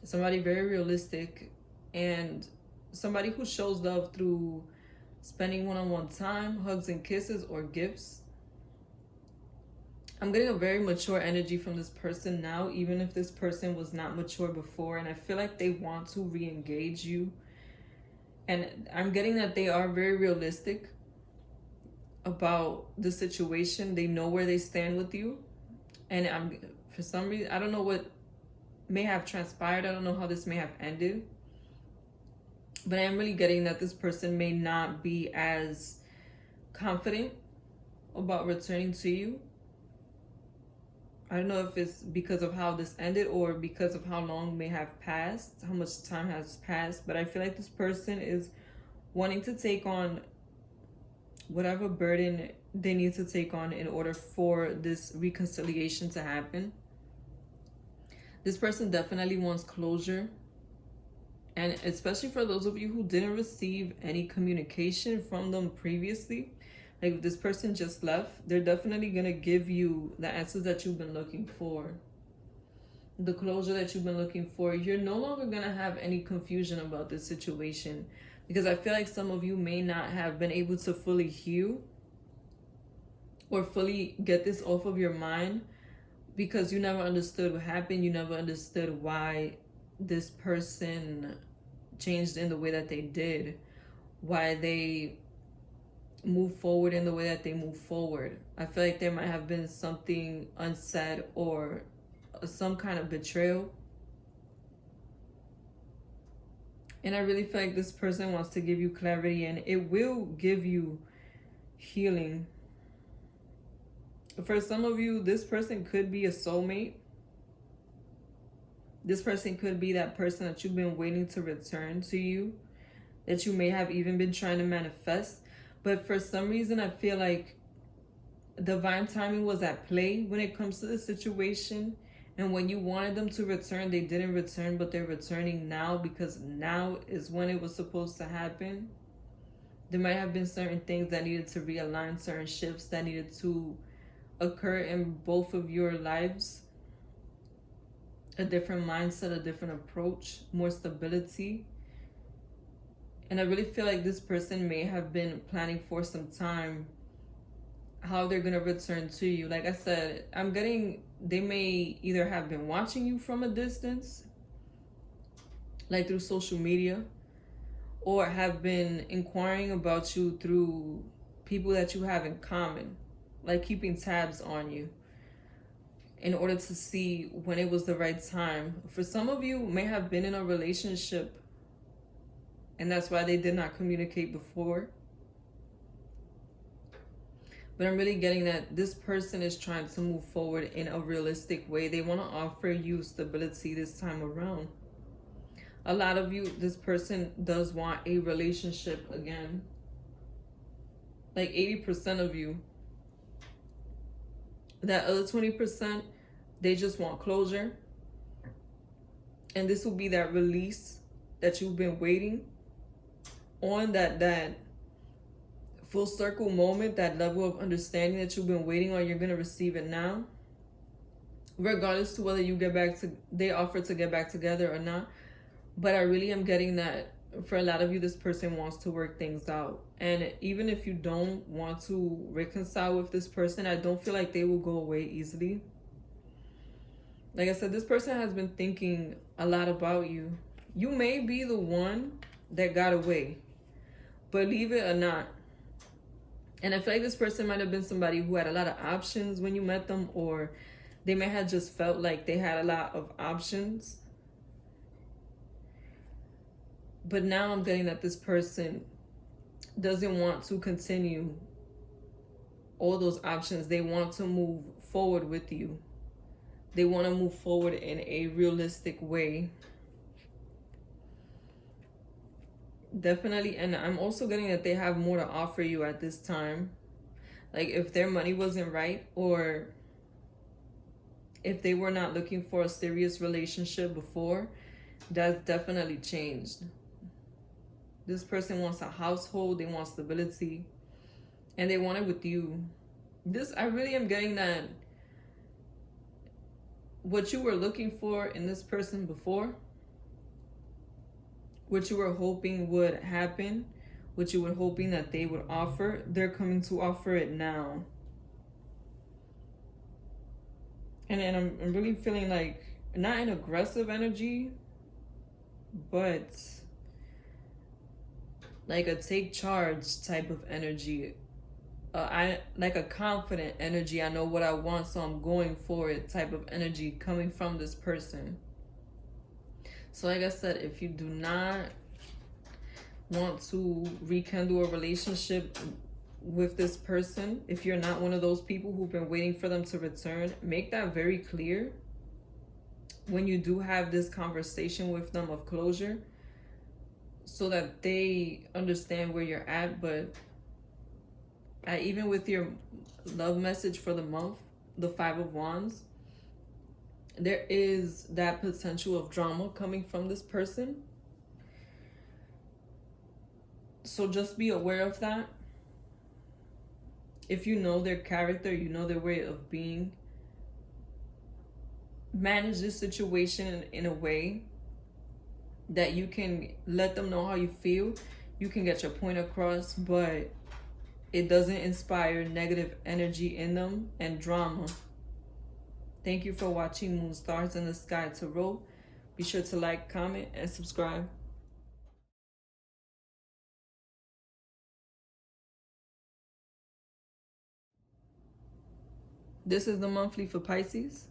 somebody very realistic, and somebody who shows love through spending one-on-one time, hugs and kisses, or gifts. I'm getting a very mature energy from this person now, even if this person was not mature before, and I feel like they want to re-engage you. And I'm getting that they are very realistic about the situation. They know where they stand with you. And for some reason, I don't know what may have transpired. I don't know how this may have ended. But I am really getting that this person may not be as confident about returning to you. I don't know if it's because of how this ended or because of how long may have passed, how much time has passed. But I feel like this person is wanting to take on whatever burden they need to take on in order for this reconciliation to happen. This person definitely wants closure. And especially for those of you who didn't receive any communication from them previously, like if this person just left, they're definitely going to give you the answers that you've been looking for. The closure that you've been looking for. You're no longer going to have any confusion about this situation. Because I feel like some of you may not have been able to fully heal or fully get this off of your mind because you never understood what happened. You never understood why this person changed in the way that they did. Why they move forward in the way that they move forward. I feel like there might have been something unsaid or some kind of betrayal. And I really feel like this person wants to give you clarity, and it will give you healing. For some of you, this person could be a soulmate. This person could be that person that you've been waiting to return to you, that you may have even been trying to manifest. But for some reason, I feel like divine timing was at play when it comes to the situation. And when you wanted them to return, they didn't return, but they're returning now because now is when it was supposed to happen. There might have been certain things that needed to realign, certain shifts that needed to occur in both of your lives. A different mindset, a different approach, more stability. And I really feel like this person may have been planning for some time how they're going to return to you. Like I said, I'm getting, they may either have been watching you from a distance, like through social media, or have been inquiring about you through people that you have in common, like keeping tabs on you in order to see when it was the right time. For some of you may have been in a relationship and that's why they did not communicate before. But I'm really getting that this person is trying to move forward in a realistic way. They want to offer you stability this time around. A lot of you, this person does want a relationship again. Like 80% of you. That other 20%, they just want closure. And this will be that release that you've been waiting on, that full circle moment, that level of understanding that you've been waiting on. You're going to receive it now. Regardless to whether you get back to, they offer to get back together or not. But I really am getting that for a lot of you, this person wants to work things out. And even if you don't want to reconcile with this person, I don't feel like they will go away easily. Like I said, this person has been thinking a lot about you. You may be the one that got away, believe it or not. And I feel like this person might have been somebody who had a lot of options when you met them, or they may have just felt like they had a lot of options. But now I'm getting that this person doesn't want to continue all those options. They want to move forward with you. They want to move forward in a realistic way. Definitely. And I'm also getting that they have more to offer you at this time. Like if their money wasn't right, or if they were not looking for a serious relationship before, that's definitely changed. This person wants a household, they want stability, and they want it with you. I really am getting that what you were looking for in this person before, what you were hoping would happen, what you were hoping that they would offer, they're coming to offer it now. And I'm really feeling like, not an aggressive energy, but like a take charge type of energy. I like a confident energy. I know what I want, so I'm going for it type of energy coming from this person. So like I said, if you do not want to rekindle a relationship with this person, if you're not one of those people who've been waiting for them to return, make that very clear when you do have this conversation with them of closure, so that they understand where you're at. But even with your love message for the month, the 5 of Wands, there is that potential of drama coming from this person. So just be aware of that. If you know their character, you know their way of being, manage this situation in a way that you can let them know how you feel. You can get your point across, but it doesn't inspire negative energy in them and drama. Thank you for watching Moon Stars in the Sky Tarot. Be sure to like, comment, and subscribe. This is the monthly for Pisces.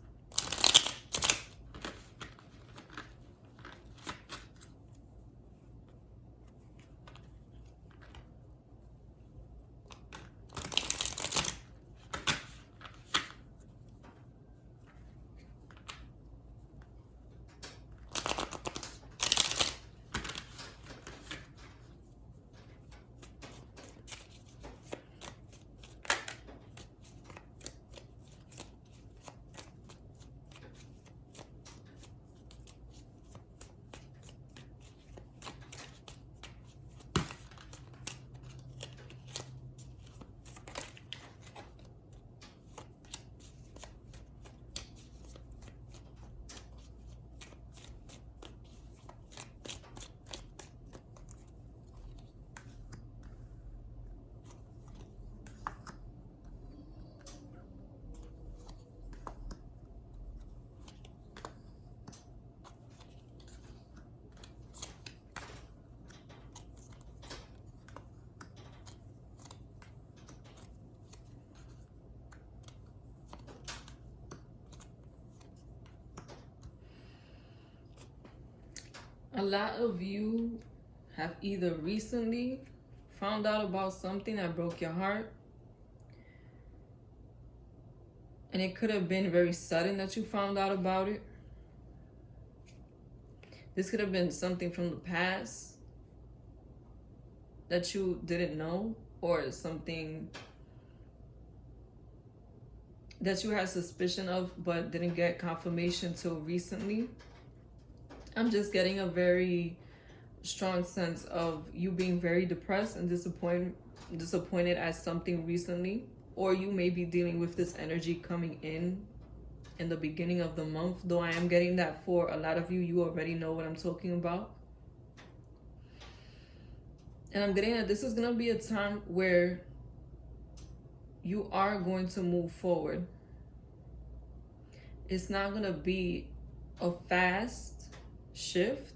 A lot of you have either recently found out about something that broke your heart, and it could have been very sudden that you found out about it. This could have been something from the past that you didn't know, or something that you had suspicion of but didn't get confirmation till recently. I'm just getting a very strong sense of you being very depressed and disappointed at something recently, or you may be dealing with this energy coming in the beginning of the month, though I am getting that for a lot of you, you already know what I'm talking about. And I'm getting that this is going to be a time where you are going to move forward. It's not going to be a fast shift,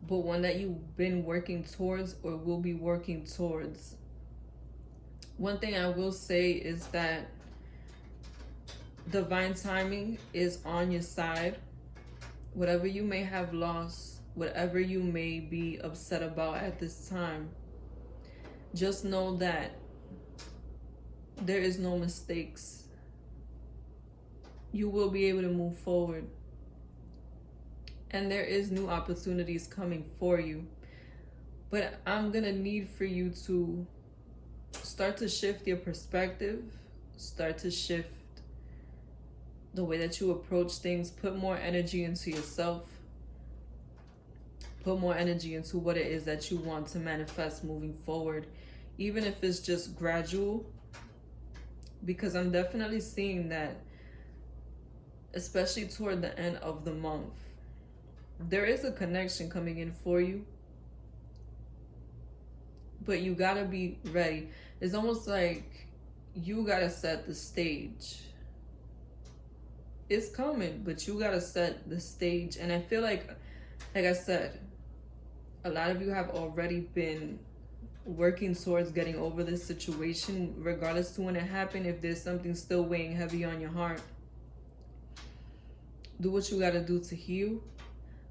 but one that you've been working towards or will be working towards. One thing I will say is that divine timing is on your side. Whatever you may have lost, whatever you may be upset about at this time, just know that there is no mistakes. You will be able to move forward. And there is new opportunities coming for you. But I'm going to need for you to start to shift your perspective, start to shift the way that you approach things, put more energy into yourself, put more energy into what it is that you want to manifest moving forward, even if it's just gradual, because I'm definitely seeing that, especially toward the end of the month, there is a connection coming in for you, but you gotta be ready. It's almost like you gotta set the stage. It's coming, but you gotta set the stage. And I feel like I said, a lot of you have already been working towards getting over this situation, regardless to when it happened. If there's something still weighing heavy on your heart, do what you gotta do to heal,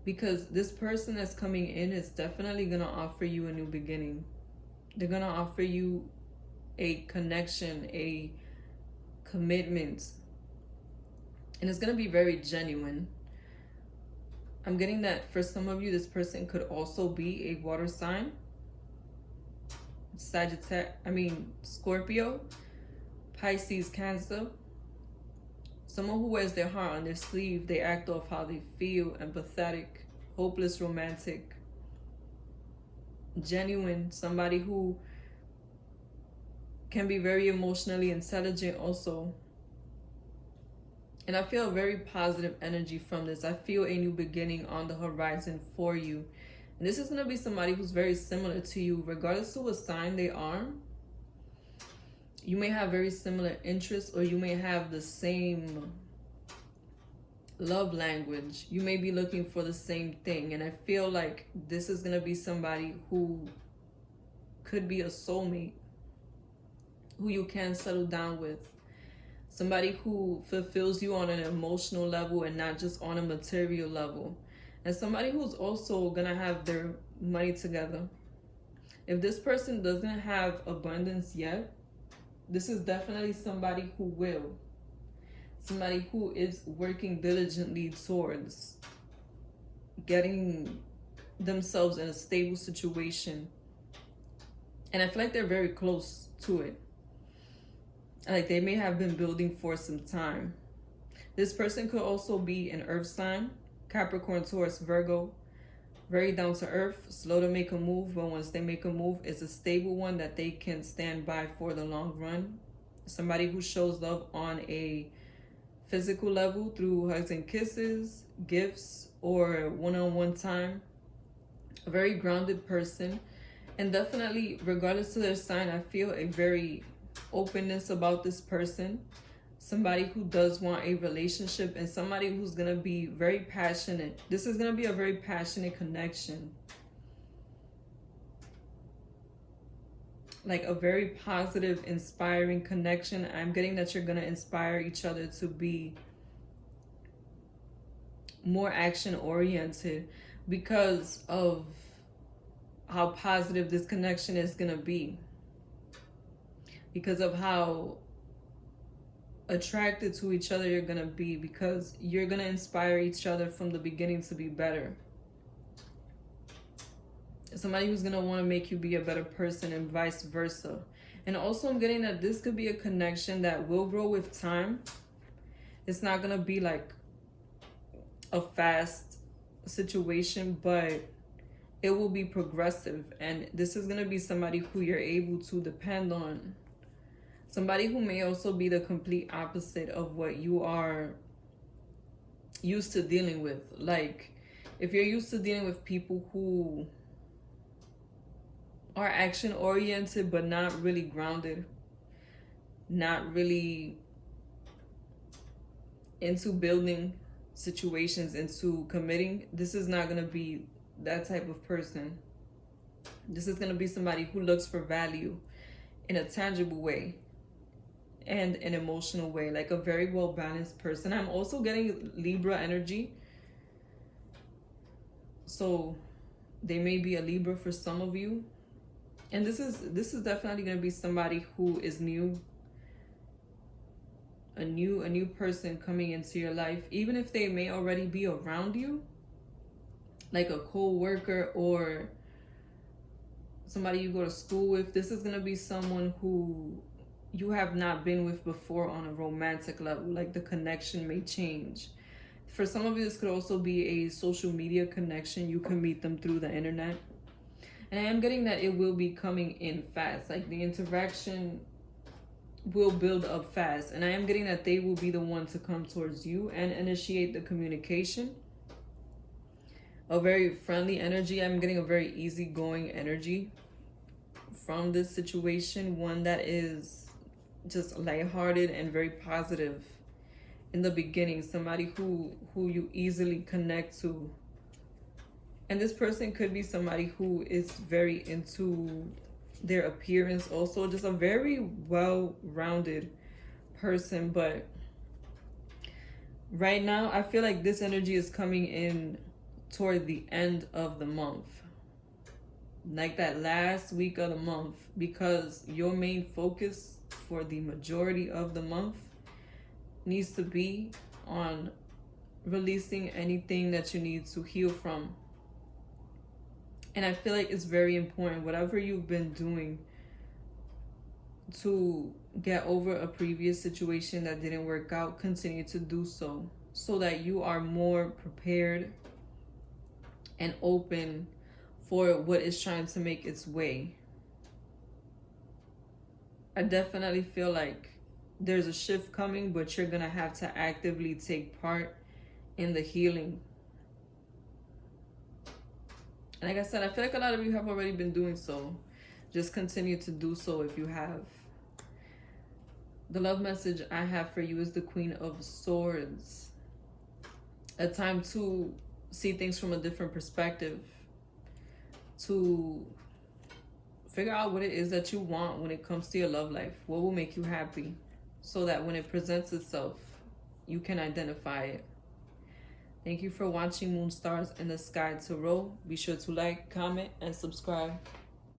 because this person that's coming in is definitely gonna offer you a new beginning. They're gonna offer you a connection, a commitment, and it's gonna be very genuine. I'm getting that for some of you, this person could also be a water sign. Scorpio, Pisces, Cancer. Someone who wears their heart on their sleeve. They act off how they feel, empathetic, hopeless, romantic, genuine. Somebody who can be very emotionally intelligent also. And I feel a very positive energy from this. I feel a new beginning on the horizon for you. And this is going to be somebody who's very similar to you, regardless of what sign they are. You may have very similar interests, or you may have the same love language. You may be looking for the same thing. And I feel like this is going to be somebody who could be a soulmate, who you can settle down with. Somebody who fulfills you on an emotional level and not just on a material level. And somebody who's also going to have their money together. If this person doesn't have abundance yet, this is definitely somebody who will. Somebody who is working diligently towards getting themselves in a stable situation. And I feel like they're very close to it. Like they may have been building for some time. This person could also be an earth sign, Capricorn, Taurus, Virgo. Very down to earth, slow to make a move, but once they make a move, it's a stable one that they can stand by for the long run. Somebody who shows love on a physical level through hugs and kisses, gifts, or one-on-one time. A very grounded person. And definitely, regardless of their sign, I feel a very openness about this person. Somebody who does want a relationship, and somebody who's going to be very passionate. This is going to be a very passionate connection. Like a very positive, inspiring connection. I'm getting that you're going to inspire each other to be more action oriented, because of how positive this connection is going to be. Because of how attracted to each other you're going to be. Because you're going to inspire each other from the beginning to be better. Somebody who's going to want to make you be a better person and vice versa. And also I'm getting that this could be a connection that will grow with time. It's not going to be like a fast situation, but it will be progressive. And this is going to be somebody who you're able to depend on. Somebody who may also be the complete opposite of what you are used to dealing with. Like, if you're used to dealing with people who are action oriented but not really grounded, not really into building situations, into committing, this is not going to be that type of person. This is going to be somebody who looks for value in a tangible way and an emotional way, like a very well balanced person. I'm also getting Libra energy, so they may be a Libra for some of you. And this is definitely going to be somebody who is new, a new person coming into your life, even if they may already be around you, like a co-worker or somebody you go to school with. This is going to be someone who you have not been with before on a romantic level. Like, the connection may change. For some of you, this could also be a social media connection. You can meet them through the internet. And I am getting that it will be coming in fast. Like, the interaction will build up fast. And I am getting that they will be the one to come towards you and initiate the communication. A very friendly energy. I'm getting a very easygoing energy from this situation. One that is just lighthearted and very positive in the beginning. Somebody who you easily connect to. And this person could be somebody who is very into their appearance also. Just a very well-rounded person. But right now, I feel like this energy is coming in toward the end of the month. Like that last week of the month. Because your main focus for the majority of the month needs to be on releasing anything that you need to heal from. And I feel like it's very important, whatever you've been doing to get over a previous situation that didn't work out, continue to do so that you are more prepared and open for what is trying to make its way. I definitely feel like there's a shift coming, but you're going to have to actively take part in the healing. Like I said, I feel like a lot of you have already been doing so. Just continue to do so if you have. The love message I have for you is the Queen of Swords. A time to see things from a different perspective. To figure out what it is that you want when it comes to your love life. What will make you happy? So that when it presents itself, you can identify it. Thank you for watching Moon Stars in the Sky Tarot. Be sure to like, comment, and subscribe.